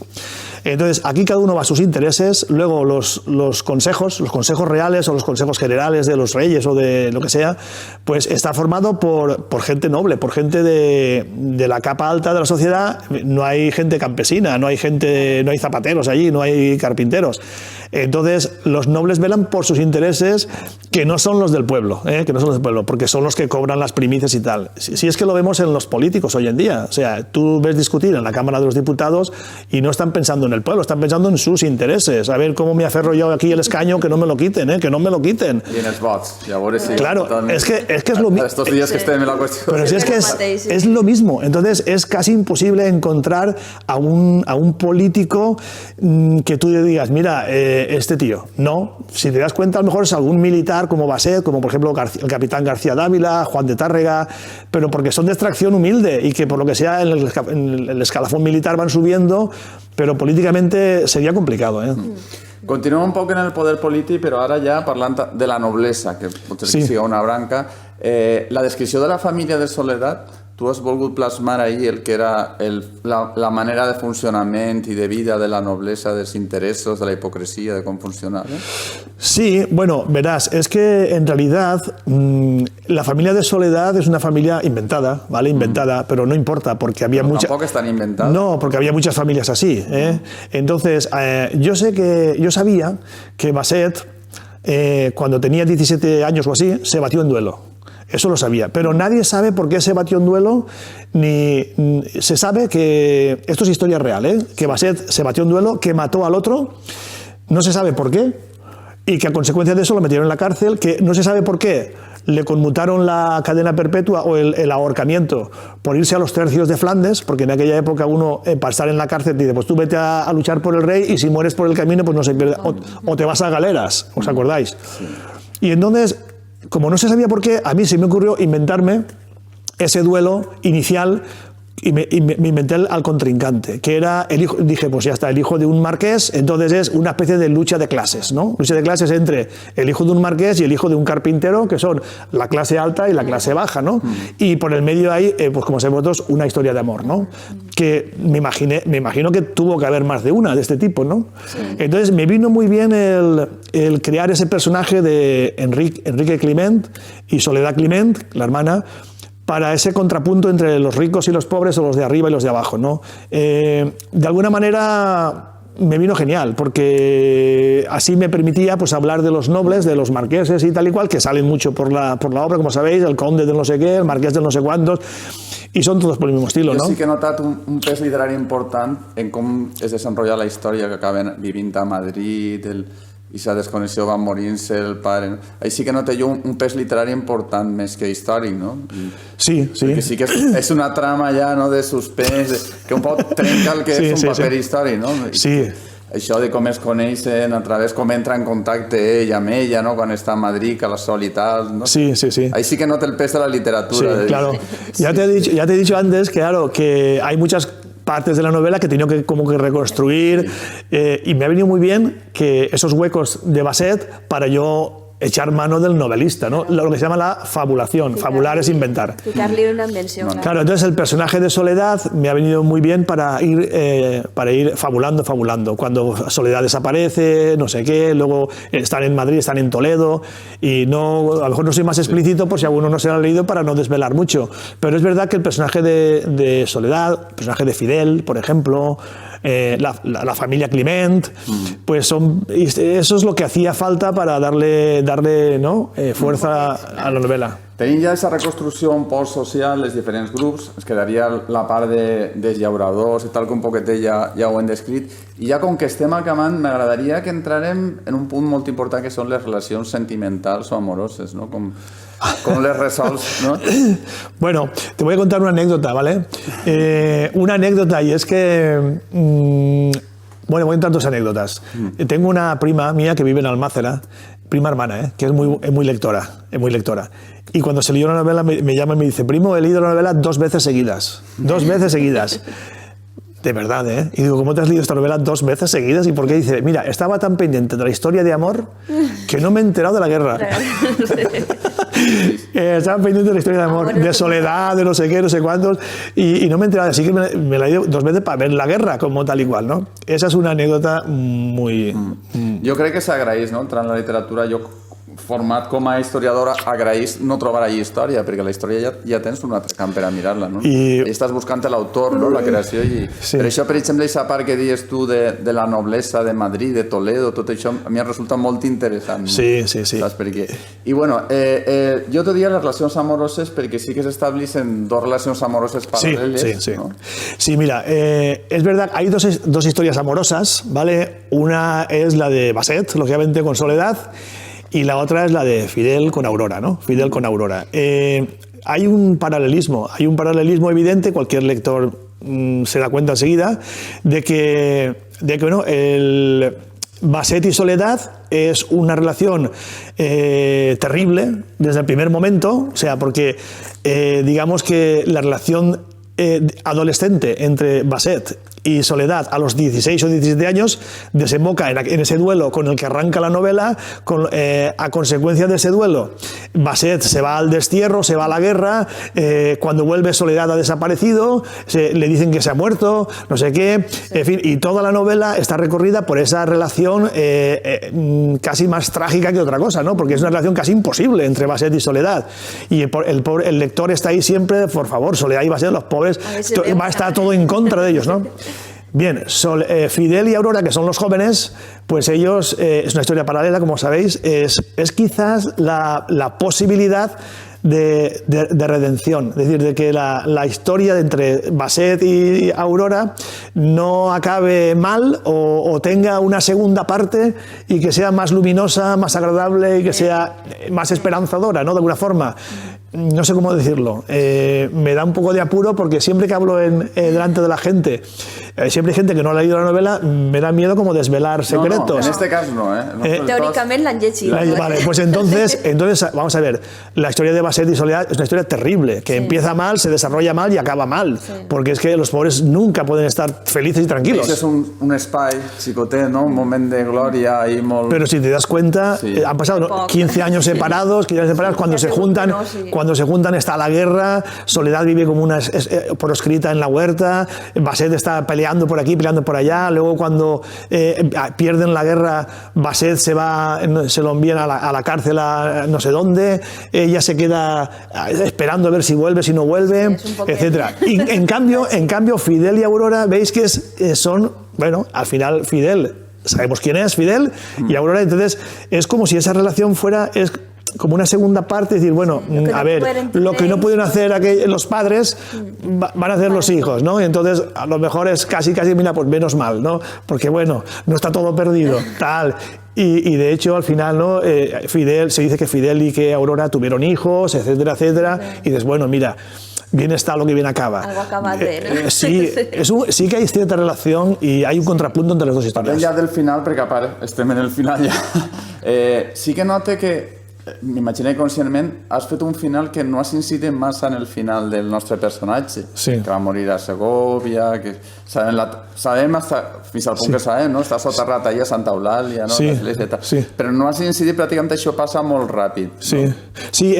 Entonces, aquí cada uno va a sus intereses, luego los consejos reales o los consejos generales de los reyes o de lo que sea, pues está formado por gente noble, por gente de la capa alta de la sociedad. No hay gente campesina, no hay zapateros allí, no hay carpinteros. Entonces, los nobles velan por sus intereses, que no son los del pueblo, porque son los que cobran las primicias y tal. Si es que lo vemos en los políticos hoy en día, o sea, tú ves discutir en la Cámara de los Diputados y no están pensando en el pueblo, están pensando en sus intereses. A ver cómo me aferro yo aquí el escaño, que no me lo quiten, que no me lo quiten. Y en els vots, llavors sí. Claro, es que es lo mismo. Estos días que estén en la cuestión. Pero si es que es lo mismo. Entonces es casi imposible encontrar a un político que tú le digas, mira, este tío. No, si te das cuenta, a lo mejor es algún militar como Baset, como por ejemplo el capitán García Dávila, Juan de Tárrega, pero porque son de extracción humilde y que por lo que sea en el escalafón militar van subiendo, pero políticamente sería complicado. Continuem un poc en el poder polític, però ara ja parlant de la noblesa, que potser sí. Sigui una branca. La descripció de la família de Soledat, tu has volgut plasmar ahí el que era la manera de funcionament i de vida de la noblesa, dels interessos, de la hipocresía, de cómo funcionaba. Sí, bueno, verás, es que en realidad la familia de Soledad es una familia inventada, ¿vale? Inventada, pero no importa, porque había muchas... Tampoco es tan inventada. No, porque había muchas familias así, ¿eh? Entonces, yo sabía que Baset, cuando tenía 17 años o así, se batió en duelo. Eso lo sabía, pero nadie sabe por qué se batió en duelo, ni se sabe que, esto es historia real, que Baset se batió en duelo, que mató al otro, no se sabe por qué, y que a consecuencia de eso lo metieron en la cárcel, que no se sabe por qué, le conmutaron la cadena perpetua o el ahorcamiento por irse a los tercios de Flandes, porque en aquella época uno, para estar en la cárcel, dice, pues tú vete a luchar por el rey y si mueres por el camino, pues no se pierde, o te vas a galeras, ¿os acordáis? Sí. Y entonces, como no se sabía por qué, a mí se me ocurrió inventarme ese duelo inicial y me inventé al contrincante, que era el hijo, dije, pues ya está, el hijo de un marqués, entonces es una especie de lucha de clases, ¿no? Lucha de clases entre el hijo de un marqués y el hijo de un carpintero, que son la clase alta y la clase baja, ¿no? Y por el medio hay, pues como sabéis vosotros, una historia de amor, ¿no? Que me imagino que tuvo que haber más de una de este tipo, ¿no? Sí. Entonces me vino muy bien el crear ese personaje de Enrique Climent y Soledad Climent, la hermana, para ese contrapunto entre los ricos y los pobres, o los de arriba y los de abajo, ¿no? De alguna manera me vino genial, porque así me permitía pues hablar de los nobles, de los marqueses y tal y cual, que salen mucho por la obra, como sabéis, el conde del no sé qué, el marqués del no sé cuántos, i són tots pel mismo estilo, no? Jo sí que he notat un pes literari important en com es desenrotlla la història, que acaben vivint a Madrid, i s'ha desconnexió, van morir-se el pare... Així que noté jo un pes literari important més que històric, no? Sí, sí. Perquè sí que és una trama ja, no?, de suspens, que un poc trenca el que és un paper històric, no? Sí. Això de com es coneixen, a través com entra en contacte ell amb ella, no?, quan està a Madrid, que la sol i tal, ¿no? Sí, sí, sí. Ahí sí que nota el peso de la literatura. Sí, claro. Ya te he dicho antes que, claro, que hay muchas partes de la novela que he tenido que como que reconstruir, y me ha venido muy bien que esos huecos de Baset para yo echar mano del novelista, ¿no? Lo que se llama la fabulación. Fabular es inventar. Quitarle una invención. Claro, entonces el personaje de Soledad me ha venido muy bien para ir fabulando. Cuando Soledad desaparece, no sé qué, luego están en Madrid, están en Toledo, y no, a lo mejor no soy más explícito por si alguno no se lo ha leído para no desvelar mucho. Pero es verdad que el personaje de Soledad, el personaje de Fidel, por ejemplo, la familia Climent, pues eso es lo que hacía falta para darle ¿no?, fuerza a la novela. Tenim ja aquesta reconstrucció un poc social, els diferents grups, ens quedaria la part dels llauradors i tal, que un poquetet ja ho hem descrit, i ja com que estem acabant, m'agradaria que entrarem en un punt molt important, que són les relacions sentimentals o amoroses, no? Com les resols, ¿no? Bueno, te voy a contar una anécdota, ¿vale? Una anécdota, y es que... bueno, voy a contar dos anécdotas. Tengo una prima mía que vive en Almácera, prima hermana, que es muy lectora, Y cuando se leyó la novela me llama y me dice, primo, he leído la novela 2 veces seguidas. 2 veces seguidas. De verdad, ¿eh? Y digo, ¿cómo te has leído esta novela 2 veces seguidas? ¿Y por qué? Dice, mira, estaba tan pendiente de la historia de amor que no me he enterado de la guerra. Estaba pendiente de la historia de amor, de soledad, de no sé qué, no sé cuántos, y no me he enterado, así que me la he ido 2 veces para ver la guerra, como tal y cual, ¿no? Esa es una anécdota muy... Jo crec que s'agraeix, no? Entrant en la literatura, jo format com a historiador agraeix no trobar allí història, perquè la història ja tens un altre camp per a mirar-la, no? I estàs buscant l'autor, no? La creació, i per això, per exemple, aquesta part que dius tu de la noblesa de Madrid, de Toledo, tot això a mi em resulta molt interessant. Sí. Saps per què? I bueno, jo te diria les relacions amoroses perquè sí que s'estableixen 2 relacions amoroses paral·leles. ¿No? Sí, mira, es verdad, hay dos historias amorosas, ¿vale? Una es la de Basset, lógicamente con Soledad, y la otra es la de Fidel con Aurora, ¿no? Fidel con Aurora. Hay un paralelismo evidente, cualquier lector se da cuenta enseguida, de que bueno, el Basset y Soledad es una relación terrible desde el primer momento, o sea, porque digamos que la relación adolescente entre Basset y Soledad a los 16 o 17 años desemboca en ese duelo con el que arranca la novela. A consecuencia de ese duelo, Basset se va al destierro, se va a la guerra, cuando vuelve Soledad ha desaparecido, le dicen que se ha muerto, no sé qué, en fin, y toda la novela está recorrida por esa relación casi más trágica que otra cosa, ¿no? Porque es una relación casi imposible entre Basset y Soledad, y el lector está ahí siempre, por favor, Soledad y Basset, los pobres, va a estar todo en contra de ellos, ¿no? Bien, Fidel y Aurora, que son los jóvenes, pues ellos, es una historia paralela, como sabéis, es quizás la posibilidad de redención, es decir, de que la historia entre Basset y Aurora no acabe mal o tenga una segunda parte y que sea más luminosa, más agradable y que sea más esperanzadora, ¿no? De alguna forma. No sé cómo decirlo, me da un poco de apuro porque siempre que hablo delante de la gente, siempre hay gente que no ha leído la novela, me da miedo como desvelar secretos. No, en este caso no, Teóricamente l'han llegit. Vale, pues entonces vamos a ver, la historia de Basset y Soledad es una historia terrible, que empieza mal, se desarrolla mal y acaba mal, porque es que los pobres nunca pueden estar felices y tranquilos. Es un espai xicotet, ¿no? Un moment de gloria y molt... Pero si te das cuenta, han pasado 15 años separados, cuando se juntan está la guerra, Soledad vive como una proscrita en la huerta, Basset está peleando por aquí, peleando por allá, luego cuando pierden la guerra, Basset se lo envían a la cárcel a no sé dónde, ella se queda esperando a ver si vuelve, si no vuelve, etcétera. Y en cambio, Fidel y Aurora, veis que son, bueno, al final Fidel, sabemos quién es Fidel, y Aurora, entonces es como si esa relación fuera... como una segunda parte, decir, bueno, a ver, lo que no pueden hacer los padres van a hacer los hijos, ¿no? Y entonces a lo mejor es casi, mira, pues menos mal, ¿no? Porque bueno, no está todo perdido, tal. Y de hecho, al final, ¿no? Se dice que Fidel y que Aurora tuvieron hijos, etcétera, etcétera, y dices, bueno, mira, bien está lo que bien acaba. Algo acaba de, ¿no? Sí que hay cierta relación y hay un contrapunto entre las dos historias. Parlem ja del final, perquè a part estem en el final ja. Sí que note que m'imagino que conscientment has fet un final que no has incidit massa en el final del nostre personatge, que va morir a Segovia, que sabem fins al punt que sabem, no? Està soterrat allà a Santa Eulàlia, no? Però no has incidit, pràcticament això passa molt ràpid. Sí,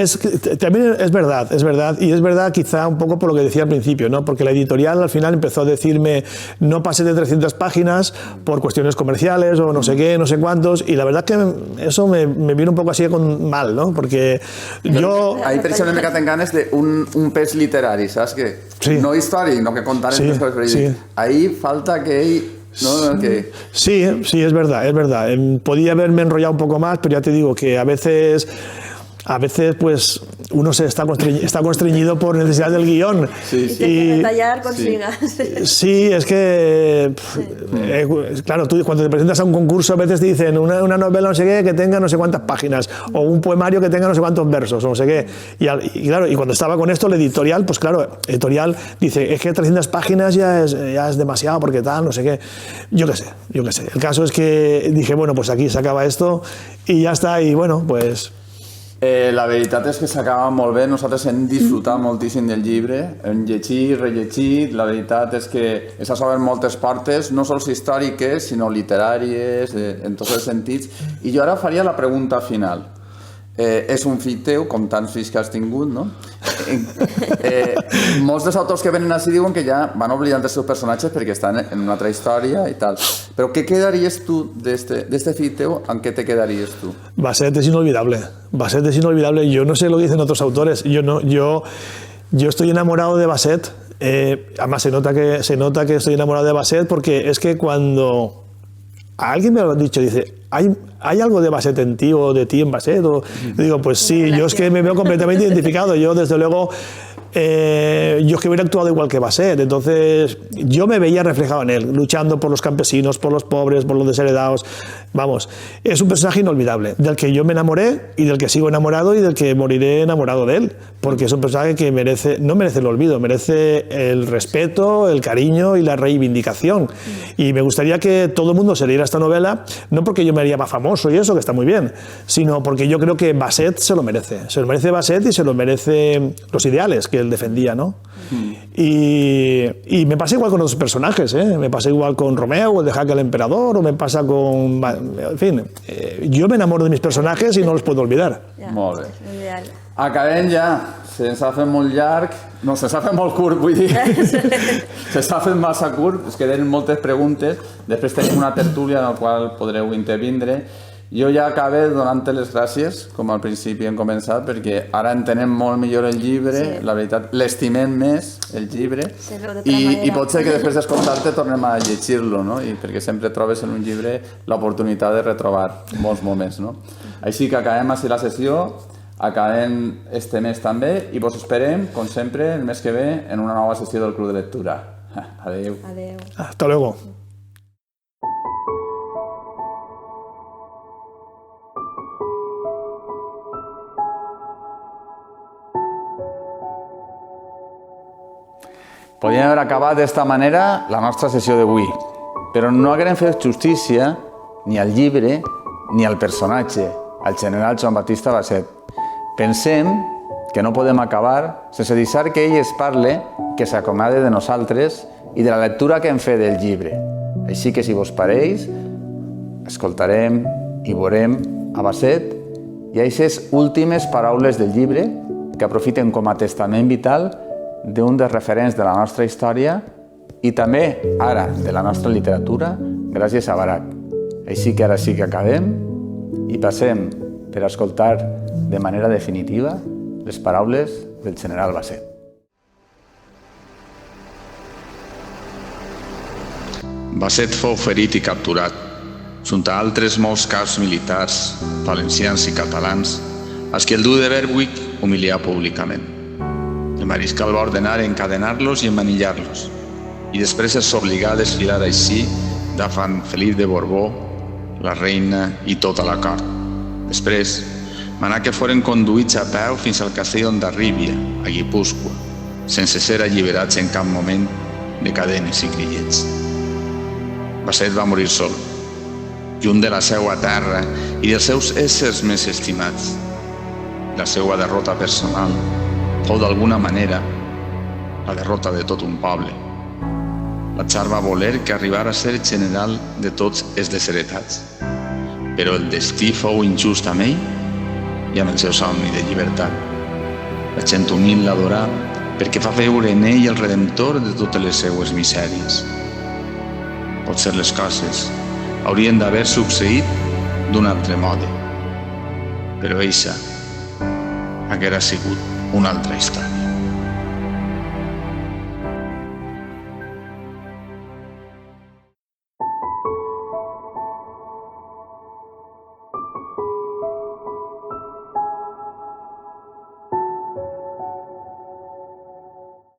también es verdad, y es verdad quizá un poco por lo que decía al principio, ¿no? Porque la editorial al final empezó a decirme no pase de 300 páginas por cuestiones comerciales o no sé qué, no sé cuántos, y la verdad que eso me vino un poco así con mal, ¿no? Porque yo... Ahí precisament que tenc ganes d'un pes literari, saps? Que no històric, no que contar en més coses. Ahí falta que ell... ¿no? Que... Sí, es verdad. Podía haberme enrollado un poco más, pero ya te digo que a veces pues uno se está constreñido por necesidad del guión. Y que detallar consigas. Sí, es que claro, tú cuando te presentas a un concurso a veces te dicen una novela no sé qué que tenga no sé cuántas páginas o un poemario que tenga no sé cuántos versos o no sé qué. Y claro, y cuando estaba con esto, el editorial, pues claro, editorial dice, es que 300 páginas ya es demasiado porque tal, no sé qué. Yo qué sé. El caso es que dije, bueno, pues aquí se acaba esto y ya está, y bueno, pues... La veritat és que s'acaba molt bé, nosaltres hem disfrutat moltíssim del llibre, hem llegit, rellegit, la veritat és que s'obren moltes portes, no sols històriques, sinó literàries, en tots els sentits, i jo ara faria la pregunta final. és un fill teu, com tants fills que has tingut, no? Molts dels autors que venen així diuen que ja van oblidant els seus personatges perquè estan en una altra història i tal. Però què quedaries tu d'este fill teu? ¿En qué te quedarías tú? Basset es inolvidable. Basset es inolvidable. Yo no sé lo que dicen otros autores. Yo estoy enamorado de Basset. Además se nota que estoy enamorado de Basset porque es que cuando alguien me lo ha dicho, dice, ¿hay algo de Basset en ti o de ti en Basset? O, digo, pues sí, yo es que me veo completamente identificado. Yo, desde luego, yo es que hubiera actuado igual que Basset. Entonces, yo me veía reflejado en él, luchando por los campesinos, por los pobres, por los desheredados. Vamos, es un personaje inolvidable, del que yo me enamoré y del que sigo enamorado y del que moriré enamorado de él, porque es un personaje que no merece el olvido, merece el respeto, el cariño y la reivindicación. Y me gustaría que todo el mundo se leyera esta novela, no porque yo me haría más famoso y eso, que está muy bien, sino porque yo creo que Basset se lo merece Basset y se lo merece los ideales que él defendía, ¿no? Y me pasa igual con otros personajes, ¿eh? Me pasa igual con Romeo, el de Jaque al Emperador, o me pasa con... En fin, yo me enamoro de mis personajes y no los puedo olvidar. Ja, Molt bé. ideal. Acabem ja. Se'ns ha fet molt llarg. No, se'ns ha fet molt curt, vull dir. Se'ns ha fet massa curt. Es queden moltes preguntes. Després tenim una tertúlia en la qual podreu intervindre. Jo ja acabo donant-te les gràcies, com al principi hem començat, perquè ara entenem molt millor el llibre, sí. La veritat, l'estimem més, el llibre, i pot ser que després d'escoltar-te tornem a llegir-lo, no? I perquè sempre trobes en un llibre l'oportunitat de retrobar molts moments, no? Així que acabem així la sessió, acabem este mes també, i vos esperem, com sempre, el mes que ve, en una nova sessió del Club de Lectura. Adéu. Adéu. Hasta luego. Podríem haver acabat d'esta manera la nostra sessió d'avui, però no haguem fet justícia ni al llibre ni al personatge, al general Joan Baptista Basset. Pensem que no podem acabar sense deixar que ell es parle, que s'acomade de nosaltres i de la lectura que hem fet del llibre. Així que, si vos pareix, escoltarem i veurem a Basset i aquestes últimes paraules del llibre que aprofiten com a testament vital d'un dels referents de la nostra història i també, ara, de la nostra literatura, gràcies a Barak. Així que ara sí que acabem i passem per escoltar de manera definitiva les paraules del general Basset. Basset fou ferit i capturat, junt a altres molts caps militars, valencians i catalans, als que el duc de Berwick humilià públicament. El mariscal va ordenar encadenar-los i emmanillar-los, i després els obligà a desfilar així davant Felip de Borbó, la reina i tota la cort. Després, manà que foren conduïts a peu fins al castell d'Ondarribia, a Guipúscoa, sense ser alliberats en cap moment de cadenes i grillets. Basset va morir sol, lluny de la seua terra i dels seus éssers més estimats. La seua derrota personal fou d'alguna manera la derrota de tot un poble. La Tsar va voler que arribara a ser general de tots els desheretats, però el destí fou injust amb ell i amb el seu somni de llibertat. La gent humil l'adorà perquè fa veure en ell el redemptor de totes les seues misèries. Potser les coses haurien d'haver succeït d'un altre mode, però eixa haguera sigut una altra història.